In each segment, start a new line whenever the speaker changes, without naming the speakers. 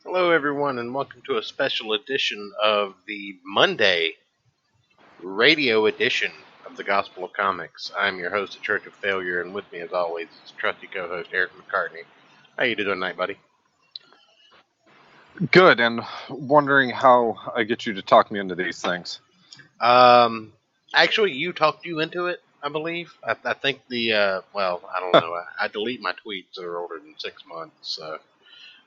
Hello, everyone, and welcome to a special edition of the Monday radio edition of the Gospel of Comics. I'm your host, the Church of Failure, and with me, as always, is trusty co-host Eric McCartney. How you doing tonight, buddy?
Good, and wondering how I get you to talk me into these things.
Actually, you talked you into it, I believe. I think I don't know. I delete my tweets that are older than 6 months, so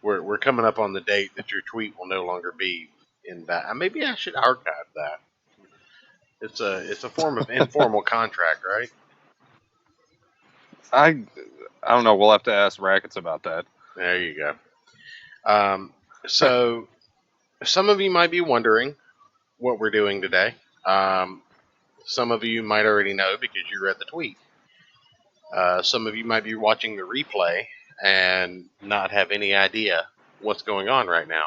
we're coming up on the date that your tweet will no longer be in that. Maybe I should archive that. It's a form of informal contract, right?
I don't know. We'll have to ask Rackets about that.
There you go. So some of you might be wondering what we're doing today. Um, some of you might already know because you read the tweet. Some of you might be watching the replay and not have any idea what's going on right now.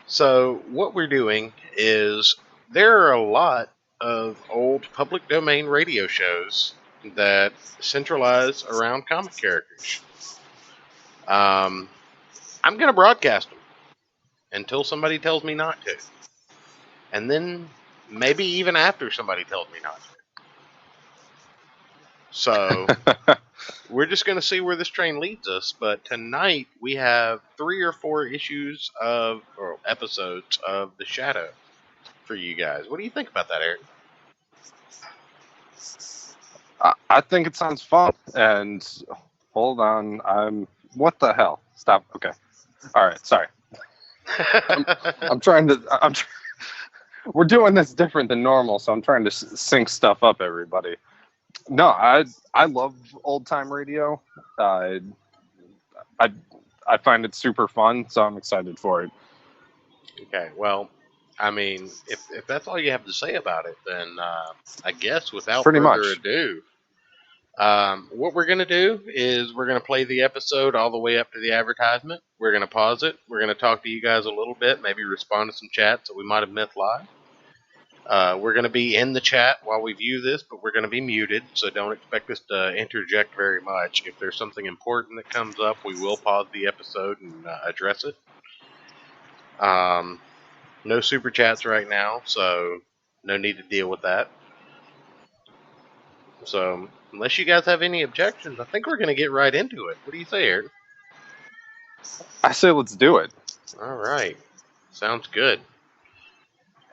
So what we're doing is there are a lot of old public domain radio shows that centralize around comic characters. I'm going to broadcast them until somebody tells me not to. And then maybe even after somebody tells me not to. So we're just going to see where this train leads us. But tonight we have 3 or 4 issues or episodes of The Shadow for you guys. What do you think about that, Eric?
I think it sounds fun. And hold on, what the hell? Stop. Okay. All right. Sorry. I'm trying to. We're doing this different than normal, so I'm trying to sync stuff up. Everybody. No, I love old time radio. I I find it super fun, so I'm excited for it.
Okay, well, I mean, if that's all you have to say about it, then I guess without
Pretty
further
much.
ado, what we're going to do is we're going to play the episode all the way up to the advertisement. We're going to pause it. We're going to talk to you guys a little bit, maybe respond to some chats that we might have missed live. We're going to be in the chat while we view this, but we're going to be muted, so don't expect us to interject very much. If there's something important that comes up, we will pause the episode and address it. No super chats right now, so no need to deal with that. So, unless you guys have any objections, I think we're going to get right into it. What do you say, Eric?
I say let's do it.
All right. Sounds good.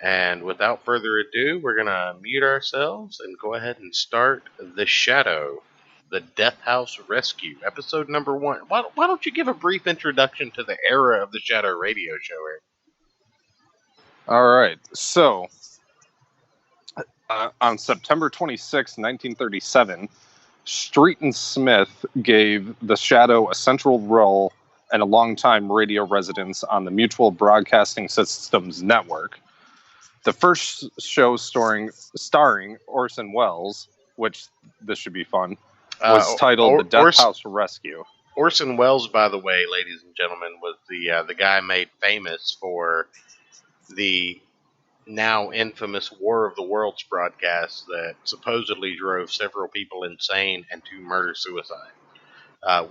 And without further ado, we're going to mute ourselves and go ahead and start The Shadow, The Death House Rescue, episode number 1. Why don't you give a brief introduction to the era of the Shadow radio show, Eric?
All right. So, on September 26, 1937, Street and Smith gave The Shadow a central role and a longtime radio residence on the Mutual Broadcasting Systems network. The first show starring Orson Welles, which this should be fun, was titled The Death House Rescue.
Orson Welles, by the way, ladies and gentlemen, was the guy made famous for the now infamous War of the Worlds broadcast that supposedly drove several people insane and to murder-suicide.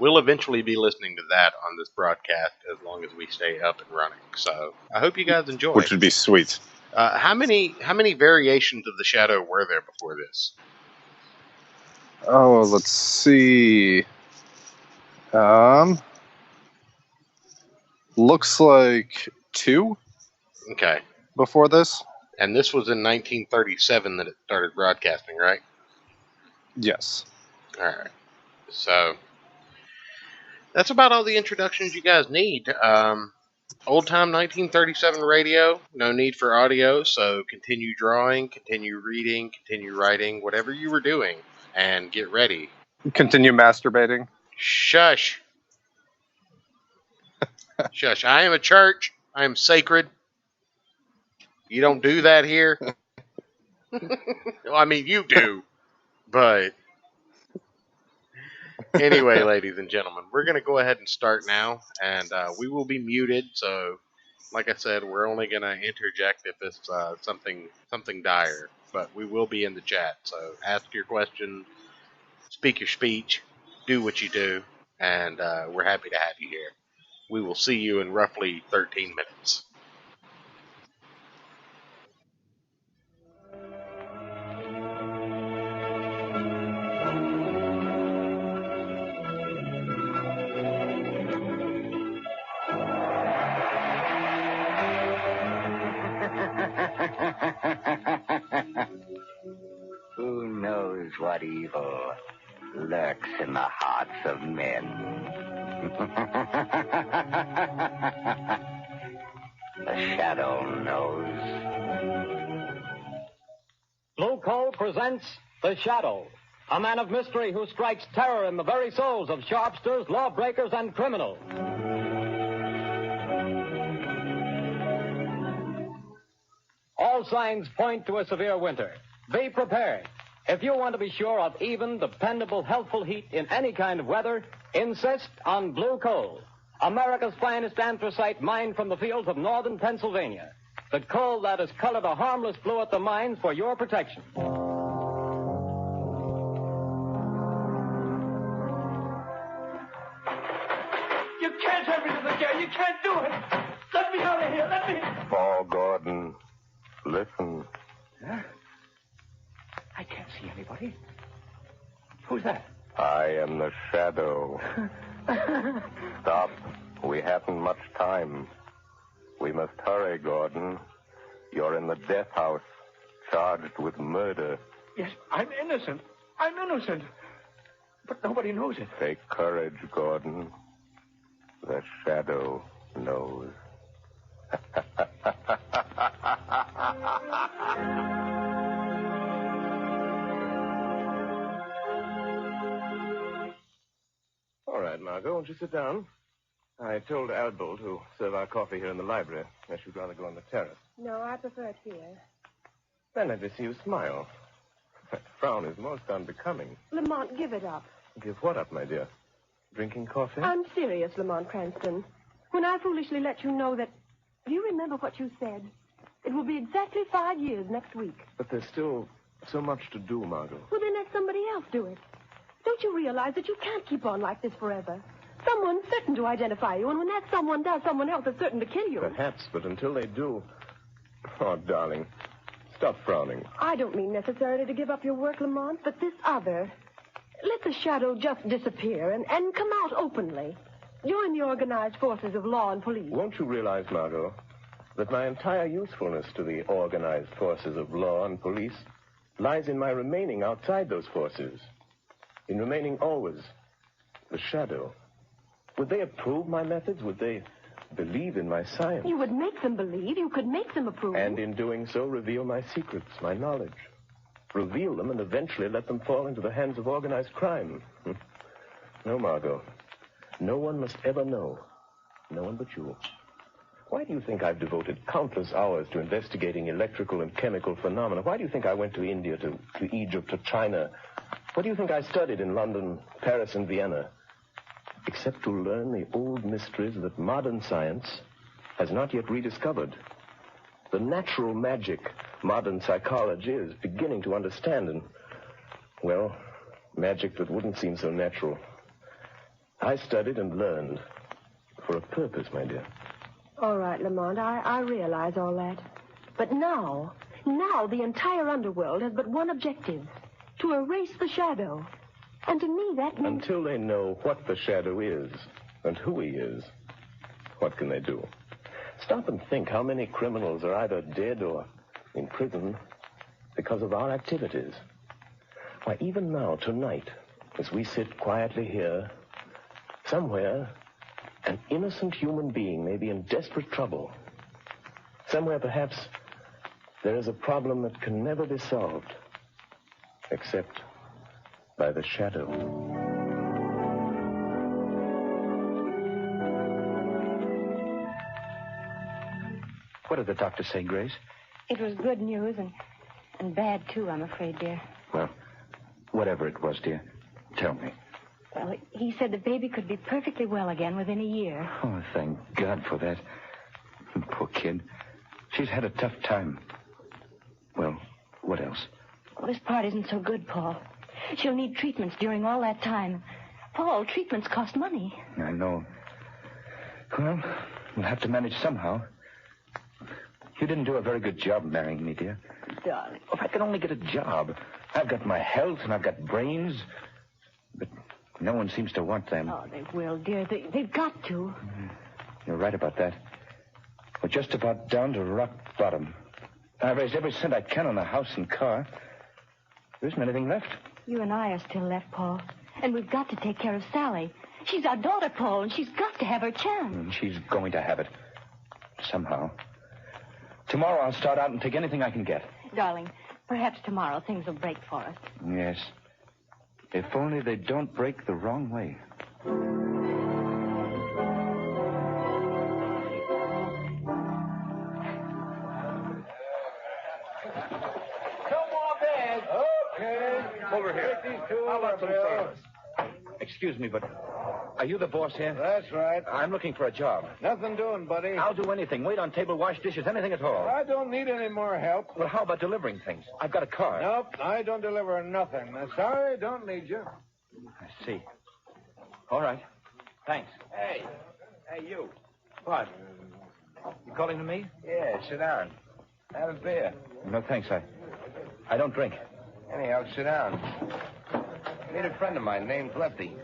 We'll eventually be listening to that on this broadcast as long as we stay up and running. So I hope you guys enjoy.
Which would be sweet.
How many variations of the Shadow were there before this?
Oh, let's see. Looks like 2.
Okay.
Before this.
And this was in 1937 that it started broadcasting, right?
Yes.
All right. So that's about all the introductions you guys need. Old time 1937 radio, no need for audio, so continue drawing, continue reading, continue writing, whatever you were doing, and get ready.
Continue masturbating.
Shush. Shush. I am a church. I am sacred. You don't do that here. Well, I mean, you do, but anyway, ladies and gentlemen, we're going to go ahead and start now, and we will be muted. So, like I said, we're only going to interject if it's something dire, but we will be in the chat. So, ask your question, speak your speech, do what you do, and we're happy to have you here. We will see you in roughly 13 minutes.
Who knows what evil lurks in the hearts of men? The Shadow knows.
Blue Coal presents The Shadow, a man of mystery who strikes terror in the very souls of sharpsters, lawbreakers, and criminals. All signs point to a severe winter. Be prepared. If you want to be sure of even, dependable, healthful heat in any kind of weather, insist on Blue Coal, America's finest anthracite mined from the fields of northern Pennsylvania. The coal that is colored a harmless blue at the mines for your protection.
You can't have me to the jail. You can't do it. Let me out of here. Let me.
Paul Gordon, listen.
Huh? I can't see anybody. Who's that?
I am the Shadow. Stop. We haven't much time. We must hurry, Gordon. You're in the death house, charged with murder.
Yes, I'm innocent. I'm innocent. But nobody knows it.
Take courage, Gordon. The Shadow knows.
All right, Margot, won't you sit down? I told Albert to serve our coffee here in the library, unless you'd rather go on the terrace.
No, I prefer it here.
Then let me see you smile. That frown is most unbecoming.
Lamont, give it up.
Give what up, my dear? Drinking coffee?
I'm serious, Lamont Cranston. When I foolishly let you know that... Do you remember what you said? It will be exactly 5 years next week.
But there's still so much to do, Margot.
Well, then let somebody else do it. Don't you realize that you can't keep on like this forever? Someone's certain to identify you, and when that someone does, someone else is certain to kill you.
Perhaps, but until they do... Oh, darling, stop frowning.
I don't mean necessarily to give up your work, Lamont, but this other... Let the Shadow just disappear and come out openly. Join the organized forces of law and police.
Won't you realize, Margot, that my entire usefulness to the organized forces of law and police lies in my remaining outside those forces, in remaining always the Shadow. Would they approve my methods? Would they believe in my science?
You would make them believe. You could make them approve.
And in doing so, reveal my secrets, my knowledge. Reveal them and eventually let them fall into the hands of organized crime. No, Margot. No one must ever know. No one but you. Why do you think I've devoted countless hours to investigating electrical and chemical phenomena? Why do you think I went to India, to Egypt, to China? What do you think I studied in London, Paris, and Vienna? Except to learn the old mysteries that modern science has not yet rediscovered. The natural magic modern psychology is beginning to understand, and, well, magic that wouldn't seem so natural. I studied and learned for a purpose, my dear.
All right, Lamont, I realize all that. But now the entire underworld has but one objective, to erase the Shadow. And to me, that means...
Until they know what the Shadow is and who he is, what can they do? Stop and think how many criminals are either dead or in prison because of our activities. Why, even now, tonight, as we sit quietly here, somewhere, an innocent human being may be in desperate trouble. Somewhere, perhaps, there is a problem that can never be solved, except by the Shadow.
What did the doctor say, Grace?
It was good news and bad, too, I'm afraid, dear.
Well, whatever it was, dear, tell me.
Well, he said the baby could be perfectly well again within a year.
Oh, thank God for that. Poor kid. She's had a tough time. Well, what else?
Well, this part isn't so good, Paul. She'll need treatments during all that time. Paul, treatments cost money.
I know. Well, we'll have to manage somehow. You didn't do a very good job marrying me, dear.
Darling.
If I could only get a job. I've got my health and I've got brains. But no one seems to want them.
Oh, they will, dear. They've got to.
You're right about that. We're just about down to rock bottom. I've raised every cent I can on the house and car. There isn't anything left.
You and I are still left, Paul. And we've got to take care of Sally. She's our daughter, Paul, and she's got to have her chance.
And she's going to have it. Somehow. Tomorrow I'll start out and take anything I can get.
Darling, perhaps tomorrow things will break for us.
Yes. If only they don't break the wrong way. Over here. How about some favors? Excuse me, but are you the boss here?
That's right.
I'm looking for a job.
Nothing doing, buddy.
I'll do anything. Wait on table, wash dishes, anything at all.
I don't need any more help.
Well, how about delivering things? I've got a car.
Nope, I don't deliver nothing. Sorry, don't need you.
I see. All right. Thanks.
Hey, you.
What? You calling to me?
Yeah, sit down. Have a beer.
No, thanks. I don't drink.
Anyhow, sit down. Meet a friend of mine named Lefty.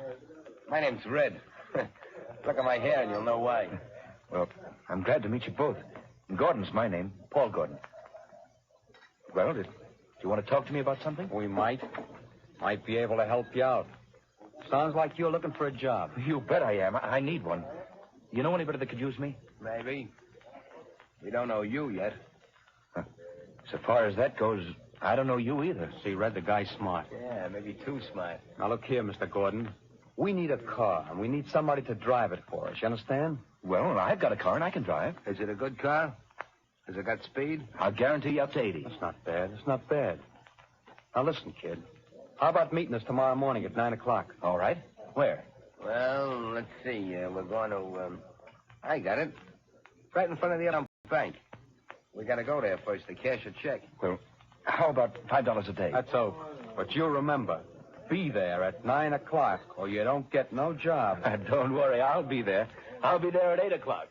My name's Red. Look at my hair and you'll know why.
Well, I'm glad to meet you both. And Gordon's my name, Paul Gordon. Well, do you want to talk to me about something?
We might. Might be able to help you out. Sounds like you're looking for a job.
You bet I am. I need one. You know anybody that could use me?
Maybe. We don't know you yet.
So far as that goes, I don't know you either.
See, Red, the guy's smart.
Yeah, maybe too smart.
Now, look here, Mr. Gordon. We need a car, and we need somebody to drive it for us. You understand?
Well, I've got a car and I can drive.
Is it a good car? Has it got speed?
I'll guarantee you up to 80.
That's not bad. It's not bad. Now, listen, kid. How about meeting us tomorrow morning at 9 o'clock?
All right. Where?
Well, let's see. We're going to, I got it. Right in front of the other bank. We got to go there first to cash a check.
Well, how about $5 a day?
That's so. But you remember, be there at 9 o'clock or you don't get no job.
Don't worry, I'll be there. I'll be there at 8 o'clock.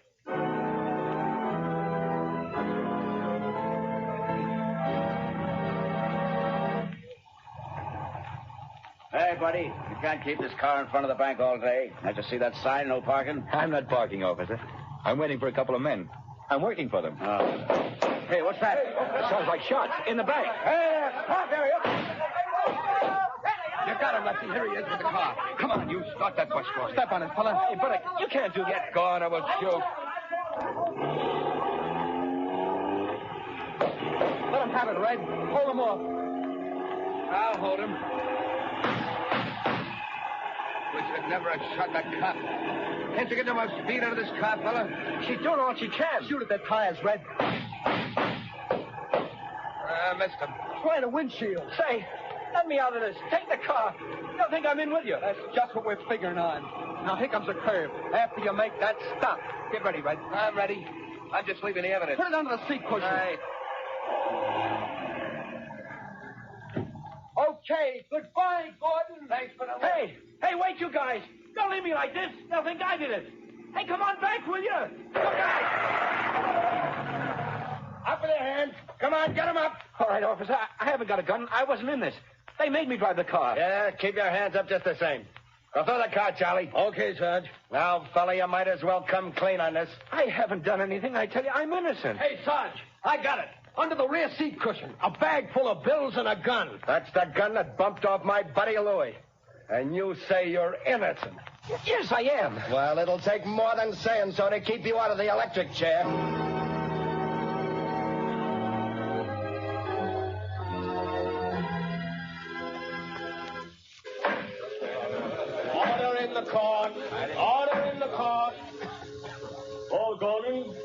Hey, buddy, you can't keep this car in front of the bank all day. Have you see that sign, no parking?
I'm not parking, officer. I'm waiting for a couple of men. I'm working for them.
Hey, what's that?
Sounds like shots in the bank.
Hey, stop there, you.
You got him, Lefty. Here he is with the car. Come on, you start that bus for me.
Step on it, fella.
Hey, buddy, you can't do that. Go on, I will shoot.
Let him have it, Red. Hold him off.
I'll hold him. We should never have shot that cop. Can't you get no more speed out of this car, fella? She's doing all she can.
Shoot at their tires, Red.
Missed him.
Try the windshield. Say, let me out of this. Take the car. They'll think I'm in with you. That's just what we're figuring on. Now, here comes a curve. After you make that stop, get ready, Red.
I'm ready. I'm just leaving the evidence.
Put it under the seat cushion.
Right.
Okay, goodbye, Gordon.
Thanks for the...
Hey, wait, you guys. Don't leave me like this. They'll think I did it. Hey, come on back, will you? Look out!
Up with their hands. Come on, get them up. All right, officer. I haven't got a gun. I wasn't in this. They made me drive the car.
Yeah, keep your hands up just the same. Go through the car, Charlie.
Okay, Sarge.
Now, fella, you might as well come clean on this.
I haven't done anything. I tell you, I'm innocent.
Hey, Sarge, I got it. Under the rear seat cushion. A bag full of bills and a gun.
That's the gun that bumped off my buddy Louis. And you say you're innocent.
Yes, I am.
Well, it'll take more than saying so to keep you out of the electric chair.
Order in the court. Order in the court. Paul Gordon,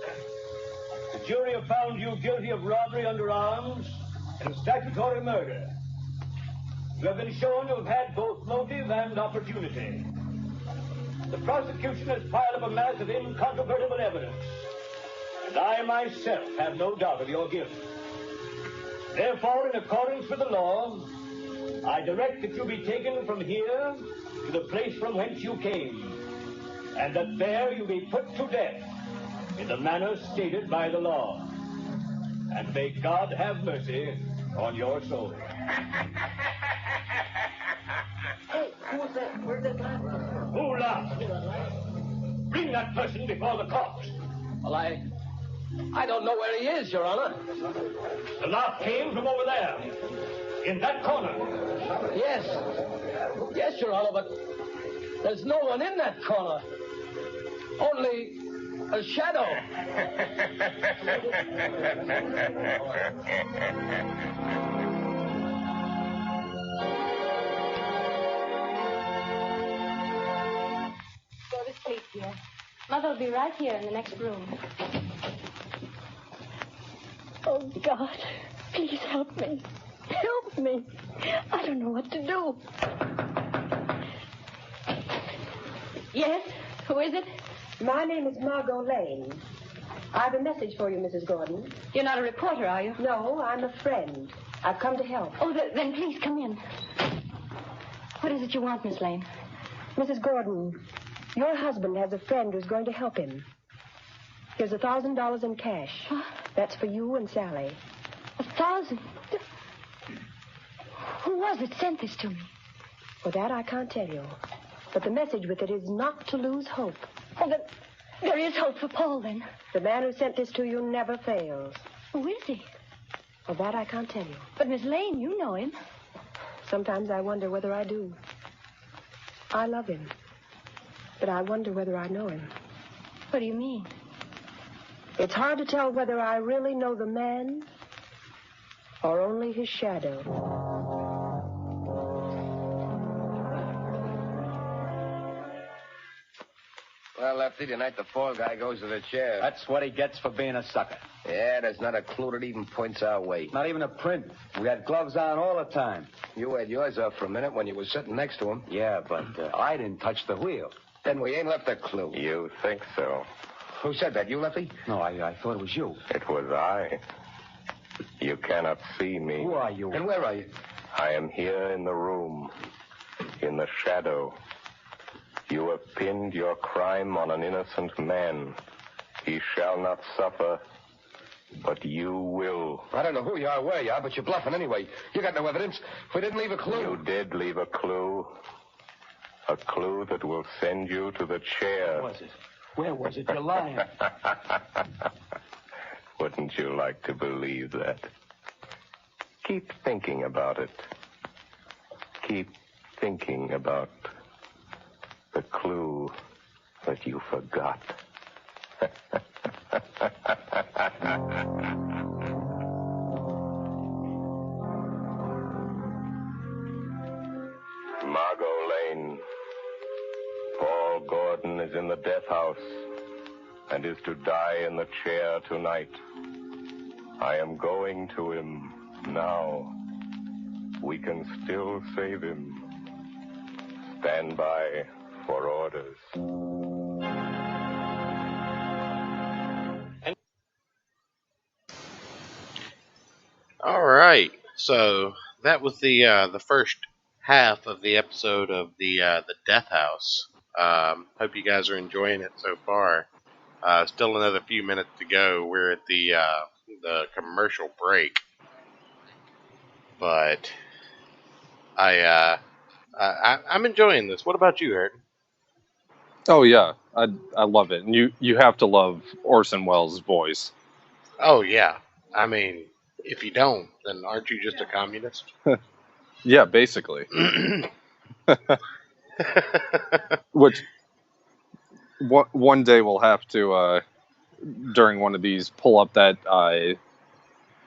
the jury have found you guilty of robbery under arms and statutory murder. You have been shown to have had both motive and opportunity. The prosecution has piled up a mass of incontrovertible evidence, and I myself have no doubt of your guilt. Therefore, in accordance with the law, I direct that you be taken from here to the place from whence you came, and that there you be put to death in the manner stated by the law. And may God have mercy on your soul.
Hey, who's that? Where's that laugh?
Who laughed? Bring that person before the court.
Well, I don't know where he is, Your Honor.
The laugh came from over there, in that corner.
Yes. Yes, Your Honor, but there's no one in that corner. Only a shadow.
Go to sleep, dear. Mother will be right here in the next room.
Oh, God, please help me. Help me. I don't know what to do.
Yes? Who is it?
My name is Margot Lane. I have a message for you, Mrs. Gordon.
You're not a reporter, are you?
No, I'm a friend. I've come to help.
Oh, then please come in. What is it you want, Miss Lane?
Mrs. Gordon, your husband has a friend who's going to help him. Here's $1,000 in cash.
Huh?
That's for you and Sally.
1,000? Who was it sent this to me?
Well, that I can't tell you. But the message with it is not to lose hope.
Oh, there is hope for Paul, then.
The man who sent this to you never fails.
Who is he?
Well, that I can't tell you.
But, Miss Lane, you know him.
Sometimes I wonder whether I do. I love him. But I wonder whether I know him.
What do you mean?
It's hard to tell whether I really know the man or only his shadow.
Well, Lefty, tonight the fall guy goes to the chair.
That's what he gets for being a sucker.
Yeah, there's not a clue that even points our way.
Not even a print. We had gloves on all the time.
You had yours off for a minute when you were sitting next to him.
Yeah, but I didn't touch the wheel.
Then we ain't left a clue.
You think so?
Who said that? You, Lefty?
No, I thought it was you.
It was I. You cannot see me.
Who are you?
And where are you?
I am here in the room, in the shadow. You have pinned your crime on an innocent man. He shall not suffer, but you will.
I don't know who you are, where you are, but you're bluffing anyway. You got no evidence. We didn't leave a clue.
You did leave a clue. A clue that will send you to the chair.
Where was it? Where was it? You're lying.
Wouldn't you like to believe that? Keep thinking about it. Keep thinking about the clue that you forgot. Margot Lane. Paul Gordon is in the death house and is to die in the chair tonight. I am going to him now. We can still save him. Stand by for orders.
All right, so that was the first half of the episode of the Death House. Hope you guys are enjoying it so far. Still another few minutes to go. We're at the commercial break, but I'm enjoying this. What about you, Eric?
Oh yeah, I love it, and you have to love Orson Welles' voice.
Oh yeah, I mean, if you don't, then aren't you just a communist?
Yeah, basically. Which one day we'll have to during one of these pull up that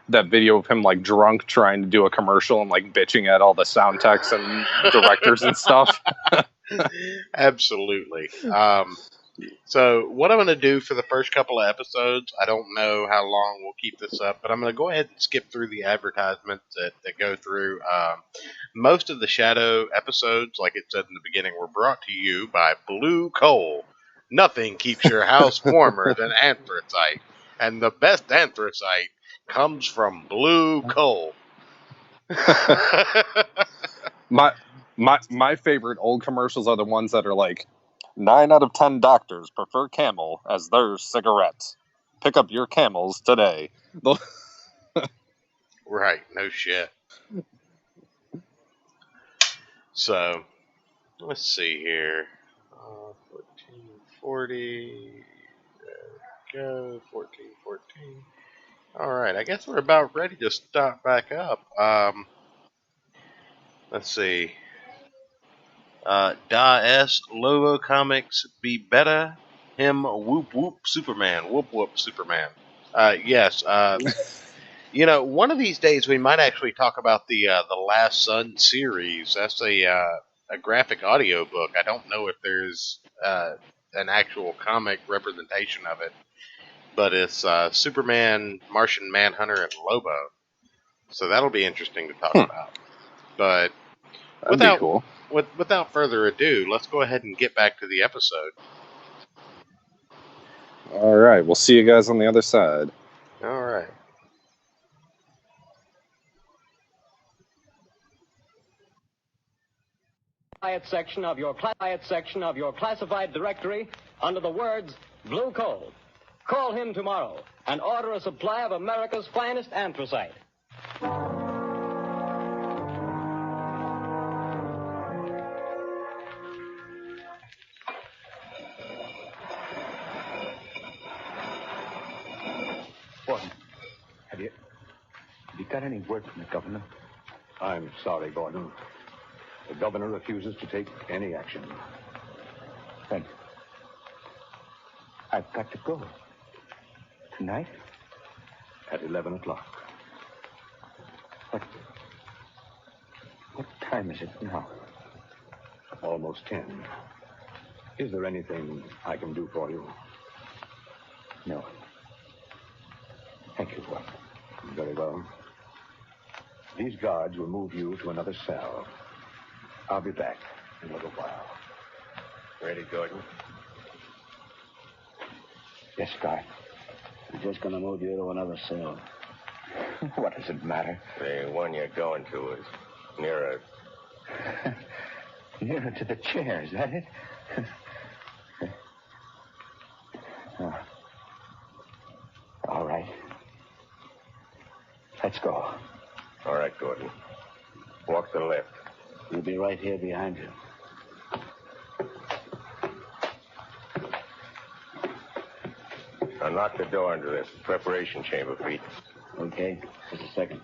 video of him like drunk trying to do a commercial and like bitching at all the sound techs and directors and stuff.
Absolutely. So what I'm going to do for the first couple of episodes, I don't know how long we'll keep this up, but I'm going to go ahead and skip through the advertisements that go through. Most of the Shadow episodes, like it said in the beginning, were brought to you by Blue Coal. Nothing keeps your house warmer than anthracite, and the best anthracite comes from Blue Coal.
My favorite old commercials are the ones that are like, 9 out of 10 doctors prefer Camel as their cigarettes. Pick up your Camels today.
Right, no shit. So, let's see here. 1440. There we go. 1414. Alright, I guess we're about ready to start back up. Let's see. Da S Lobo Comics be better. Him whoop whoop Superman. Whoop whoop Superman. Yes. You know, one of these days we might actually talk about the Last Sun series. That's a graphic audio book. I don't know if there's an actual comic representation of it, but it's Superman, Martian Manhunter, and Lobo. So that'll be interesting to talk about. But
That'd be cool.
Without further ado, let's go ahead and get back to the episode.
All right, we'll see you guys on the other side.
All right.
Section of your classified directory under the words Blue Coal. Call him tomorrow and order a supply of America's finest anthracite.
What? Have you got any word from the governor? I'm sorry, Gordon. The governor refuses to take any action. Then I've got to go. Tonight? At 11 o'clock. What time is it now? Almost 10. Is there anything I can do for you? No. Thank you, Gordon. Very well. These guards will move you to another cell. I'll be back in a little while.
Ready, Gordon?
Yes, Guy.
We're just going to move you to another cell.
What does it matter?
The one you're going to is nearer.
Nearer to the chair, is that it? Oh. All right. Let's go.
All right, Gordon. Walk to the left.
We'll be right here behind you.
Now knock the door into this preparation chamber, Pete.
Okay, just a second.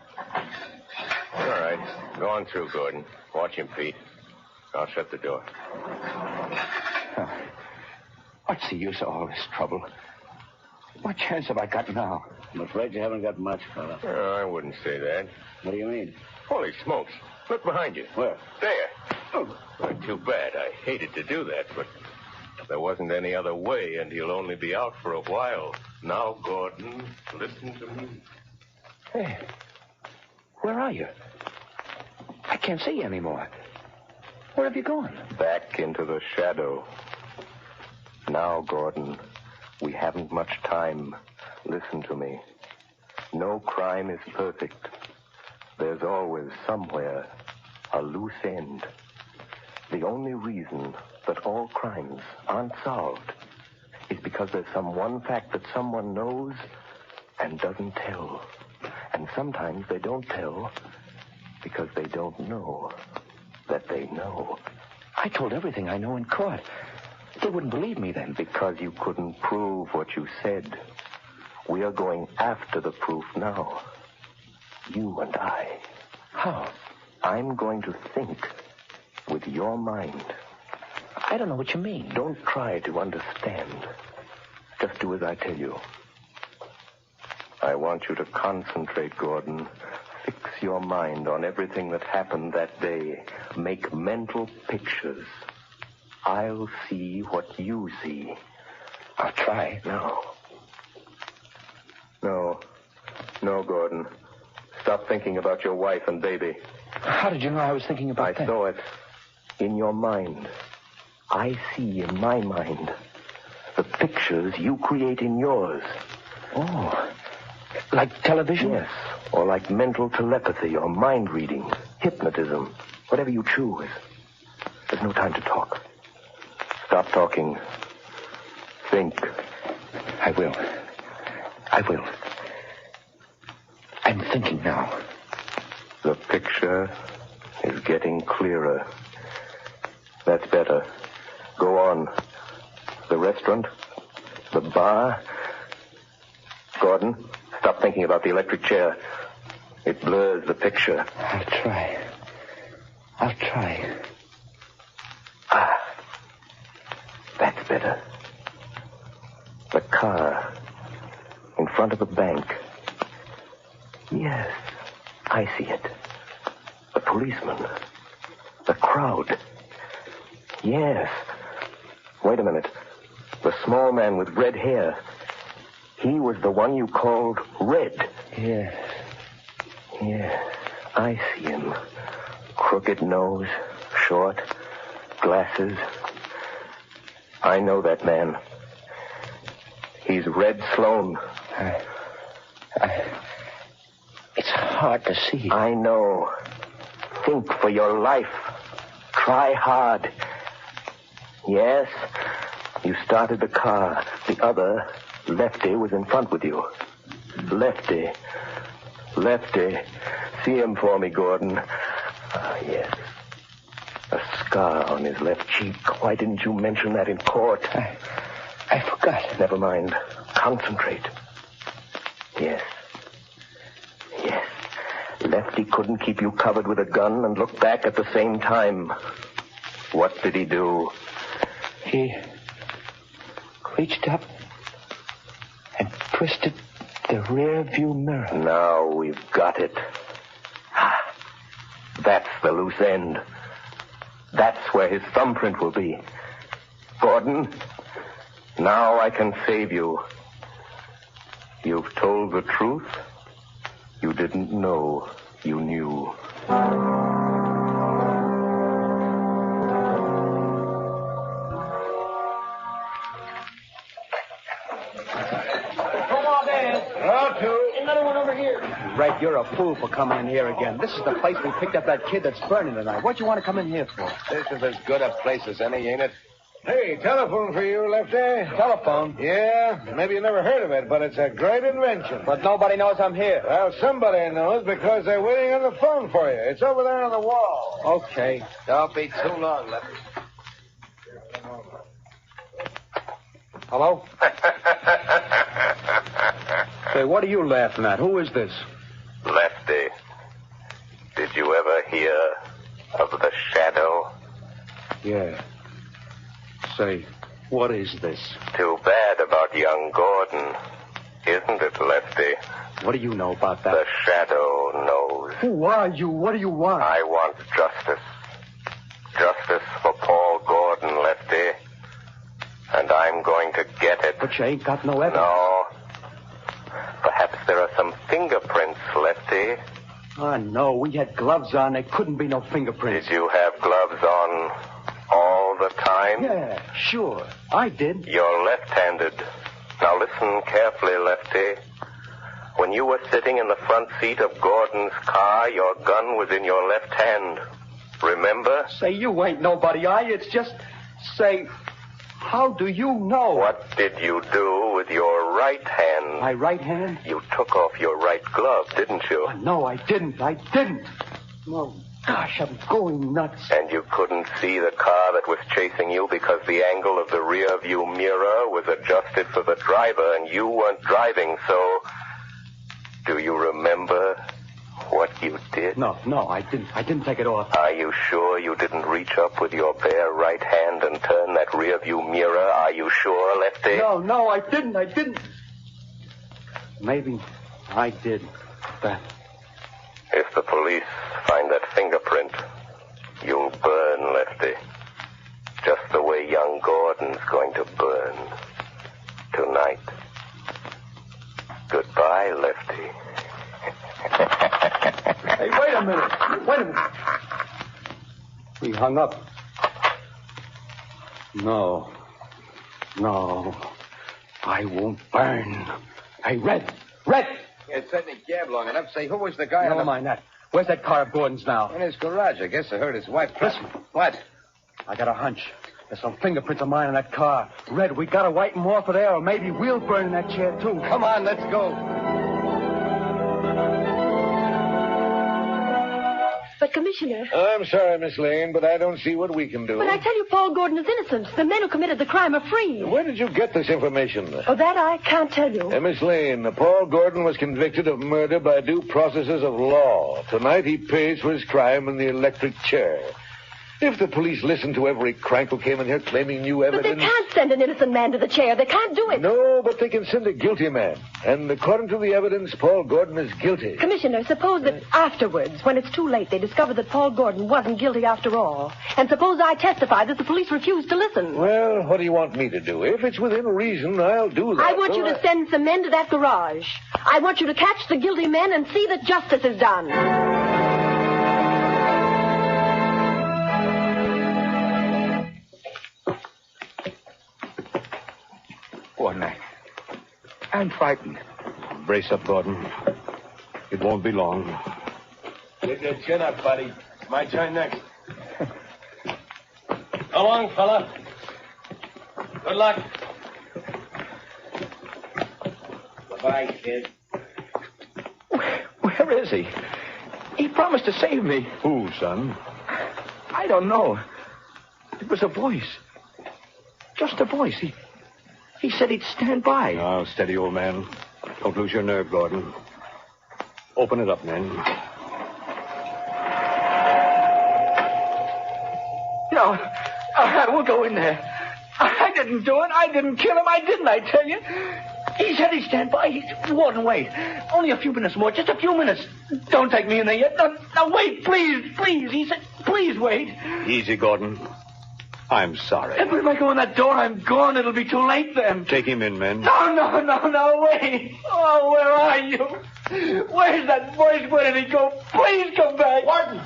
All right. Go on through, Gordon. Watch him, Pete. I'll shut the door.
What's the use of all this trouble? What chance have I got now?
I'm afraid you haven't got much, fella.
I wouldn't say that.
What do you mean?
Holy smokes. Look behind you.
Where?
There. Oh, too bad. I hated to do that, but there wasn't any other way, and he'll only be out for a while. Now, Gordon, listen to me.
Hey, where are you? I can't see you anymore. Where have you gone?
Back into the shadow. Now, Gordon, we haven't much time. Listen to me. No crime is perfect. There's always somewhere a loose end. The only reason that all crimes aren't solved is because there's some one fact that someone knows and doesn't tell. And sometimes they don't tell because they don't know that they know.
I told everything I know in court. They wouldn't believe me then.
Because you couldn't prove what you said. We are going after the proof now. You and I.
How?
I'm going to think with your mind.
I don't know what you mean.
Don't try to understand. Just do as I tell you. I want you to concentrate, Gordon. Fix your mind on everything that happened that day. Make mental pictures. I'll see what you see.
I'll try.
No, Gordon. Stop thinking about your wife and baby.
How did you know I was thinking about that?
I saw it in your mind. I see in my mind the pictures you create in yours.
Oh, like television?
Yes, or like mental telepathy or mind reading, hypnotism, whatever you choose. There's no time to talk. Stop
Stop talking. Think.
I will. I'm thinking now.
The picture is getting clearer. That's better. Go on. The restaurant? The bar? Gordon, stop thinking about the electric chair. It blurs the picture.
I'll try.
That's better. The car in front of the bank. Yes, I see it. The policeman. The crowd. Yes. Wait a minute. The small man with red hair. He was the one you called Red.
Yes.
I see him. Crooked nose, short, glasses. I know that man. He's Red Sloan.
It's hard to see.
I know. Think for your life. Try hard. Yes, you started the car. The other, Lefty, was in front with you. Lefty. See him for me, Gordon. Ah, yes. A scar on his left cheek. Why didn't you mention that in court?
I forgot.
Never mind. Concentrate. Yes. Lefty couldn't keep you covered with a gun and look back at the same time. What did he do?
He reached up and twisted the rear view mirror.
Now we've got it. That's the loose end. That's where his thumbprint will be. Gordon, now I can save you. You've told the truth. You didn't know you knew.
Another one over here.
Red, you're a fool for coming in here again. This is the place we picked up that kid that's burning tonight. What do you want to come in here for?
This is as good a place as any, ain't it?
Hey, telephone for you, Lefty.
Telephone?
Yeah, maybe you never heard of it, but it's a great invention.
But nobody knows I'm here.
Well, somebody knows because they're waiting on the phone for you. It's over there on the wall.
Okay.
Don't be too long, Lefty.
Hello? Say, what are you laughing at? Who is this?
Lefty, did you ever hear of the Shadow?
Yeah. Say, what is this?
Too bad about young Gordon, isn't it, Lefty?
What do you know about that?
The Shadow knows.
Who are you? What do you want?
I want justice. Justice for Paul Gordon, Lefty. And I'm going to get it.
But you ain't got no evidence.
No. Perhaps there are some fingerprints, Lefty.
I know. We had gloves on. There couldn't be no fingerprints.
Did you have gloves on all the time?
Yeah, sure. I did.
You're left-handed. Now listen carefully, Lefty. When you were sitting in the front seat of Gordon's car, your gun was in your left hand. Remember?
Say, you ain't nobody, It's just... Say... How do you know?
What did you do with your right hand?
My right hand?
You took off your right glove, didn't you?
No, I didn't. No, gosh, I'm going nuts.
And you couldn't see the car that was chasing you because the angle of the rear view mirror was adjusted for the driver and you weren't driving, so... Do you remember what you did?
No, I didn't take it off.
Are you sure you didn't reach up with your bare right hand and turn that rear view mirror? Are you sure, Lefty?
No, I didn't. Maybe I did that.
If the police find that fingerprint, you'll burn, Lefty. Just the way young Gordon's going to burn tonight. Goodbye, Lefty.
Hey, wait a minute. He hung up. No, I won't burn. Hey, Red!
You sat in a cab long enough. Say, who was the guy
Never mind that. Where's that car of Gordon's now?
In his garage. I guess I heard his wife.
Listen.
What?
I got a hunch. There's some fingerprints of mine in that car. Red, we gotta wipe them off of there, or maybe we'll burn in that chair, too. Come on, let's go.
But, Commissioner...
I'm sorry, Miss Lane, but I don't see what we can do.
But I tell you, Paul Gordon is innocent. The men who committed the crime are free.
Where did you get this information?
Oh, that I can't tell you.
Miss Lane, Paul Gordon was convicted of murder by due processes of law. Tonight he pays for his crime in the electric chair. If the police listened to every crank who came in here claiming new
But
evidence...
they can't send an innocent man to the chair. They can't do it.
No, but they can send a guilty man. And according to the evidence, Paul Gordon is guilty.
Commissioner, suppose that afterwards, when it's too late, they discover that Paul Gordon wasn't guilty after all. And suppose I testify that the police refused to listen.
Well, what do you want me to do? If it's within reason, I'll do that.
I want you to send some men to that garage. I want you to catch the guilty men and see that justice is done.
Gordon, I'm frightened. Brace up, Gordon. It won't be long.
Get your chin up, buddy. It's my turn next. So long, fella. Good luck.
Goodbye, kid.
Where is he? He promised to save me. Who, son? I don't know. It was a voice. Just a voice. He said he'd stand by. Now, steady, old man. Don't lose your nerve, Gordon. Open it up, men. No, I won't go in there. I didn't do it. I didn't kill him. I didn't, I tell you. He said he'd stand by. Warden, wait. Only a few minutes more. Just a few minutes. Don't take me in there yet. No, wait, please, please. He said, please wait. Easy, Gordon. I'm sorry. But if I go in that door, I'm gone. It'll be too late then. Take him in, men. No, wait. Oh, where are you? Where's that voice? Where did he go? Please come back. Warden!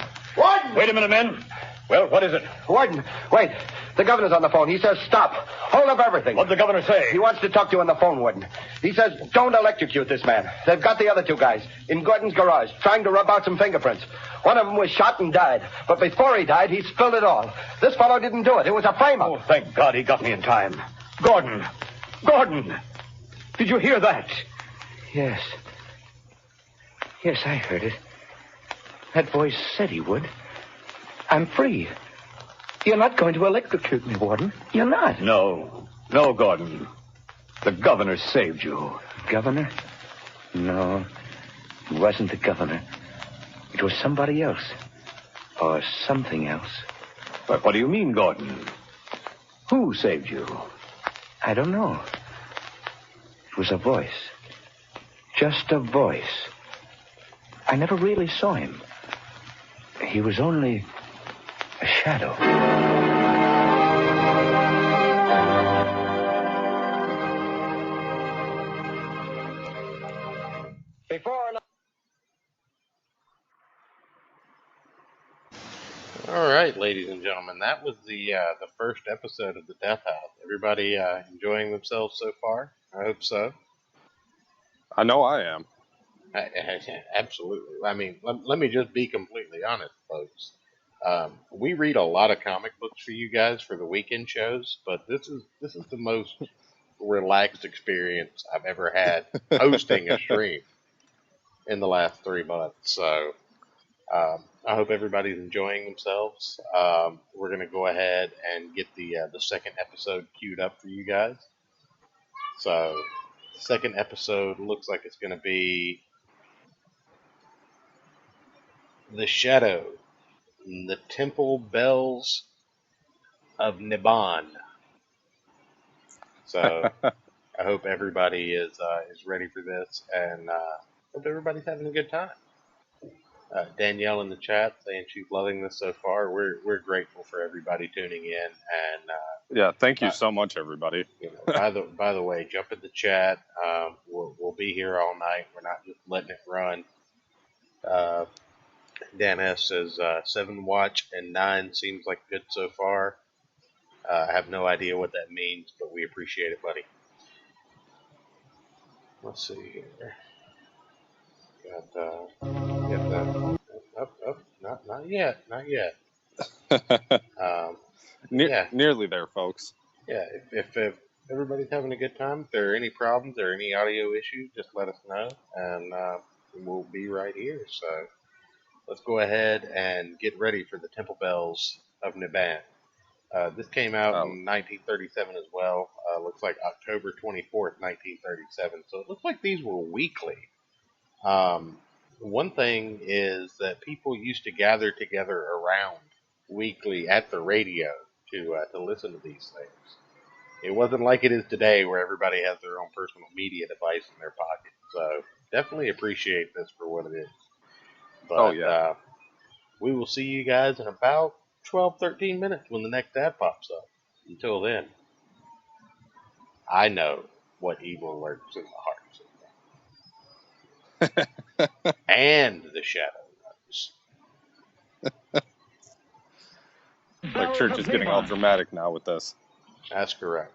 Wait a minute, men. Well, what is it?
Warden, wait. The governor's on the phone. He says stop. Hold up everything.
What'd the governor say?
He wants to talk to you on the phone, Warden. He says don't electrocute this man. They've got the other two guys in Gordon's garage trying to rub out some fingerprints. One of them was shot and died. But before he died, he spilled it all. This fellow didn't do it. It was a frame-up.
Oh, thank God he got me in time. Gordon! Did you hear that?
Yes. Yes, I heard it. That voice said he would. I'm free. You're not going to electrocute me, Warden. You're not.
No, Gordon. The governor saved you.
Governor? No, it wasn't the governor. It was somebody else. Or something else.
But what do you mean, Gordon? Who saved you?
I don't know. It was a voice. Just a voice. I never really saw him. He was only a shadow.
All right, ladies and gentlemen, that was the first episode of the Death House. Everybody enjoying themselves so far? I hope so.
I know I am.
Absolutely. I mean, let me just be completely honest, folks. We read a lot of comic books for you guys for the weekend shows, but this is the most relaxed experience I've ever had hosting a stream in the last 3 months. So I hope everybody's enjoying themselves. We're going to go ahead and get the second episode queued up for you guys. So the second episode looks like it's going to be The Shadow, the Temple Bells of Niban. So I hope everybody is ready for this, and hope everybody's having a good time. Danielle in the chat saying she's loving this so far. We're grateful for everybody tuning in, and
yeah, thank you so much, everybody.
By the way, jump in the chat. We'll be here all night. We're not just letting it run. Dan S says 7 watch and 9 seems like good so far. I have no idea what that means, but we appreciate it, buddy. Let's see here. Got not yet.
Nearly there, folks.
Yeah, if everybody's having a good time, if there are any problems or any audio issues, just let us know, and we'll be right here. So let's go ahead and get ready for the Temple Bells of Niban. This came out in 1937 as well. Looks like October 24th, 1937. So it looks like these were weekly. One thing is that people used to gather together around weekly at the radio to listen to these things. It wasn't like it is today where everybody has their own personal media device in their pocket. So definitely appreciate this for what it is. But, we will see you guys in about 12, 13 minutes when the next ad pops up. Until then, I know what evil lurks in the hearts of men. And the shadow knows.
Like Church is getting all dramatic now with this.
That's correct.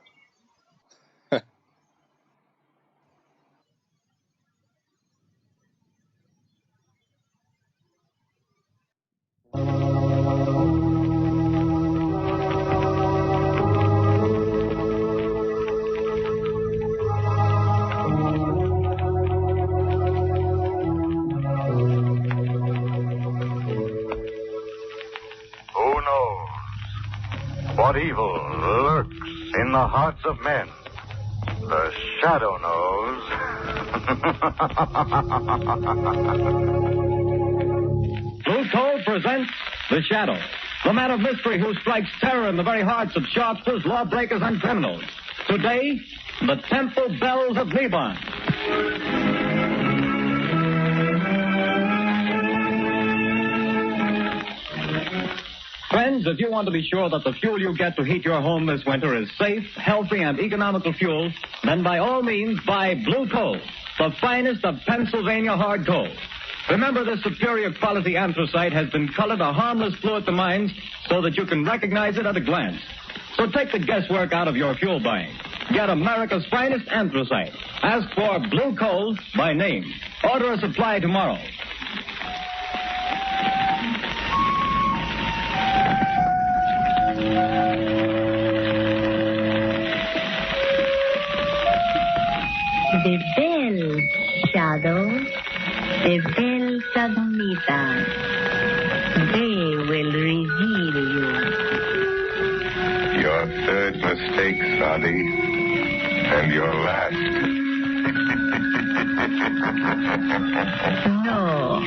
Who knows what evil lurks in the hearts of men? The shadow knows.
Blue Coal presents The Shadow, the man of mystery who strikes terror in the very hearts of sharpsters, lawbreakers, and criminals. Today, the Temple Bells of Niban. Friends, if you want to be sure that the fuel you get to heat your home this winter is safe, healthy, and economical fuel, then by all means buy Blue Coal, the finest of Pennsylvania hard coal. Remember, this superior quality anthracite has been colored a harmless blue at the mines so that you can recognize it at a glance. So take the guesswork out of your fuel buying. Get America's finest anthracite. Ask for Blue Coal by name. Order a supply tomorrow.
The bells, Shadow. The bells of Niban. They will reveal you.
Your third mistake, Sadi. And your last.
No,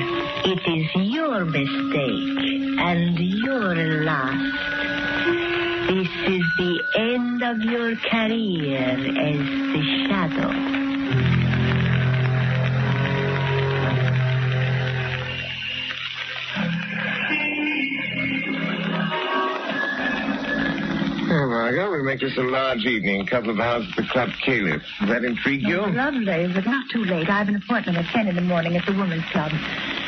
it is your mistake and your last. This is the end of your career as the Shadow.
Margot, we'll make this a large evening. A couple of hours at the Club Caliph. Does that intrigue you?
Lovely, but not too late. I have an appointment at 10 in the morning at the Women's Club.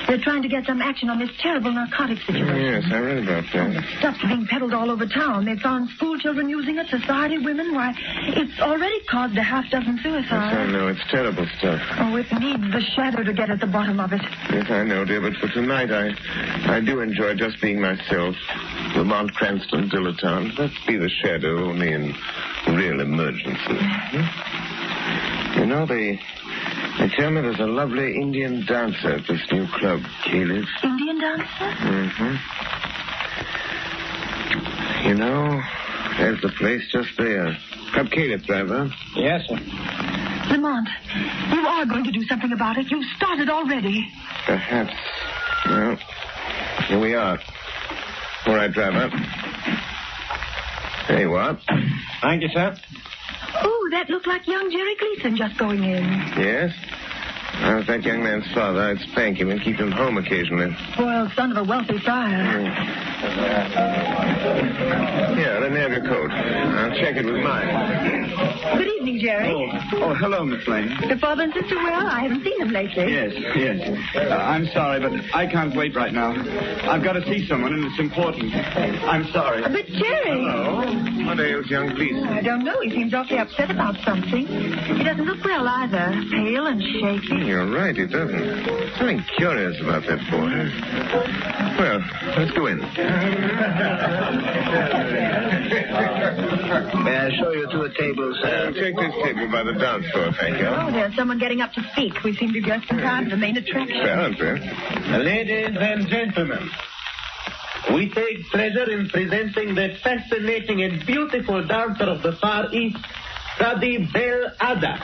They're trying to get some action on this terrible narcotic situation.
Yes, I read about that.
The stuff's being peddled all over town. They found school children using it, society women. Why, it's already caused a half dozen suicides.
Yes, I know. It's terrible stuff.
Oh, it needs the Shadow to get at the bottom of it.
Yes, I know, dear, but for tonight I do enjoy just being myself. Lamont Cranston, dilettante. Let's be the Shadow, only in real emergency. You know, they tell me there's a lovely Indian dancer at this new club, Caliph.
Indian dancer?
Mm-hmm. You know, there's the place just there. Club Caliph, driver.
Yes, sir.
Lamont, you are going to do something about it. You've started already.
Perhaps. Well, here we are. All right, driver. There you are.
Thank you, sir.
Oh, that looked like young Jerry Gleason just going in.
Yes? I was that young man's father. I'd spank him and keep him home occasionally.
Spoiled son of a wealthy friar.
Here, let me have your coat. I'll check it with mine.
Good evening, Jerry.
Oh, hello, Miss Lane.
Your father and sister well? I haven't seen them lately.
Yes. I'm sorry, but I can't wait right now. I've got to see someone, and it's important. I'm sorry.
But, Jerry.
Hello. What ails young Gleason?
I don't know. He seems awfully upset about something. He doesn't look well either. Pale and shaky.
You're right, he doesn't. Something curious about that boy. Well, let's go in.
May I show you to a table, sir?
Take this table by the dance floor, thank you.
Oh, there's someone getting up to speak. We seem to be just in time for the main attraction.
Apparently.
Ladies and gentlemen, we take pleasure in presenting the fascinating and beautiful dancer of the Far East, Sadi Bel Ada.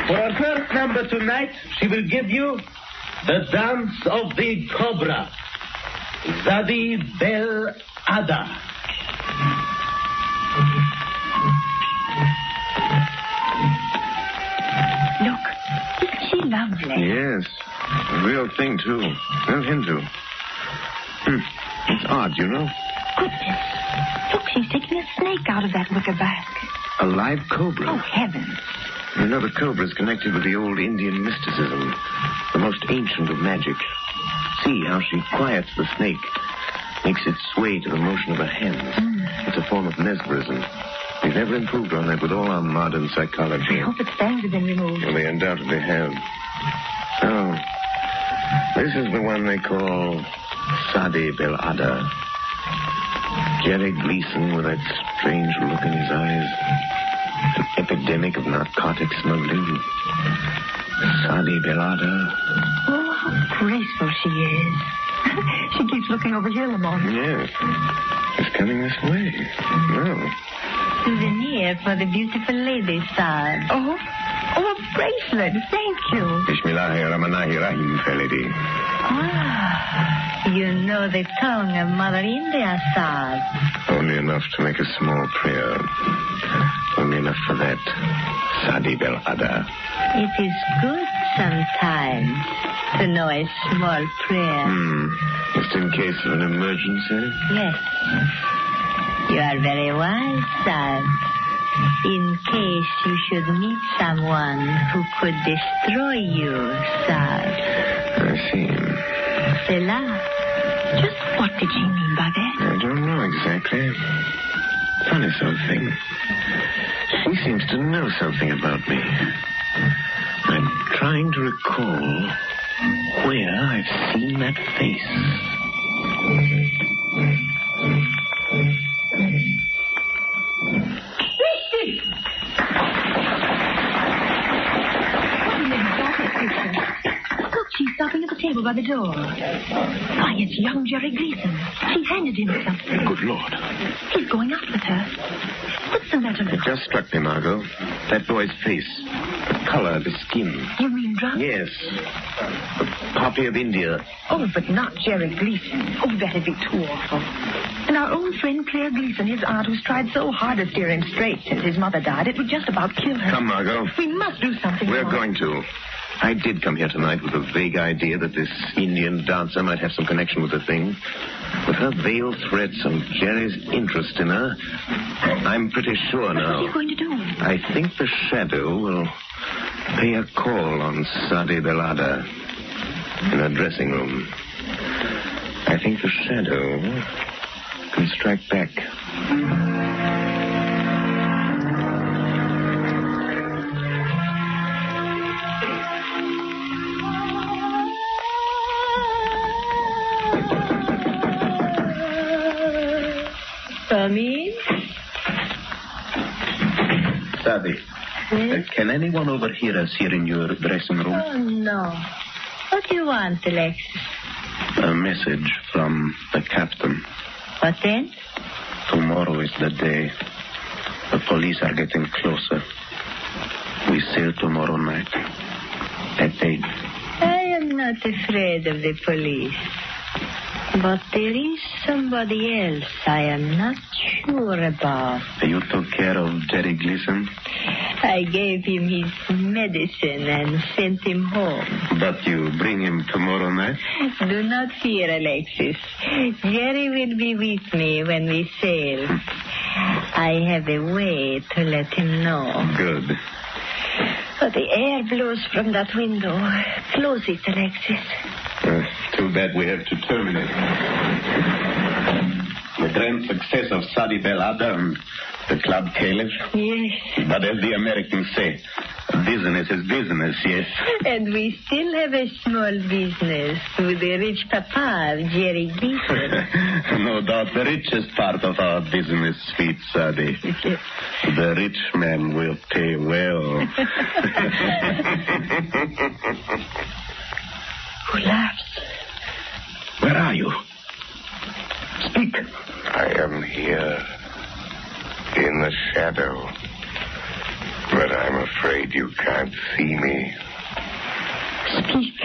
For our first number tonight, she will give you the dance of the cobra. Sadi Bel Ada.
Look, isn't she lovely?
Yes. Real thing, too. No Hindu. It's odd, you know.
Goodness. Look, she's taking a snake out of that wicker basket.
A live cobra.
Oh, heavens.
You know, the cobra is connected with the old Indian mysticism, the most ancient of magic. See how she quiets the snake, makes it sway to the motion of her hands. It's a form of mesmerism. We've never improved on that with all our modern psychology.
I hope its fangs have been removed.
Well, they undoubtedly have. Oh, this is the one they call Sadi Bel Ada. Jerry Gleason with that strange look in his eyes. An epidemic of narcotic smuggling. Sadi Bel Ada.
Oh, how graceful she is. She keeps looking over here, Lamont.
Yes. It's coming this way. Well.
Souvenir for the beautiful lady, sir.
Oh, a bracelet. Thank you.
Bismillahirrahmanirrahim, fair lady.
Ah, you know the tongue of Mother India, sir.
Only enough to make a small prayer. Only enough for that. Sadi Bel Ada.
It is good sometimes to know a small prayer.
Just in case of an emergency?
Yes. You are very wise, sir. In case you should meet someone who could destroy you, sir.
I see.
Cela.
Just what did she mean by that?
I don't know exactly. Funny sort of thing. She seems to know something about me. I'm trying to recall where I've seen that face.
Look, she's stopping at the table by the door. Why, it's young Jerry Gleason. She handed him something.
Good Lord.
He's going up with her. What's the matter,
It
look?
just struck me, Margot. That boy's face. The color, the skin.
You mean drunk?
Yes. The poppy of India.
Oh, but not Jerry Gleason. Oh, that'd be too awful. And our old friend Claire Gleason, his aunt, who's tried so hard to steer him straight since his mother died, it would just about kill her.
Come, Margot.
We must do something.
We're
Lamont.
going to. I did come here tonight with a vague idea that this Indian dancer might have some connection with the thing. With her veiled threats and Jerry's interest in her, I'm pretty sure now.
What are you going to do?
I think the Shadow will pay a call on Sadi Bel Ada in her dressing room. I think the Shadow can strike back.
Come in.
Sadi, can anyone overhear us here in your dressing room?
Oh, no. What do you want, Alexis?
A message from the captain.
What then?
Tomorrow is the day. The police are getting closer. We sail tomorrow night at 8.
I am not afraid of the police. But there is somebody else I am not sure about.
You took care of Jerry Gleason?
I gave him his medicine and sent him home.
But you bring him tomorrow night?
Do not fear, Alexis. Jerry will be with me when we sail. I have a way to let him know.
Good.
But the air blows from that window. Close it, Alexis.
Too bad we have to terminate. The grand success of Sadi Bel Ada and the Club Caliph.
Yes.
But as the Americans say, Business is business, yes.
And we still have a small business with the rich papa of Jerry Gleason.
No doubt the richest part of our business, sweet Sadie. The rich man will pay well.
Who laughs?
Where are you? Speak.
I am here in the shadow, but I'm afraid you can't see me.
Speak.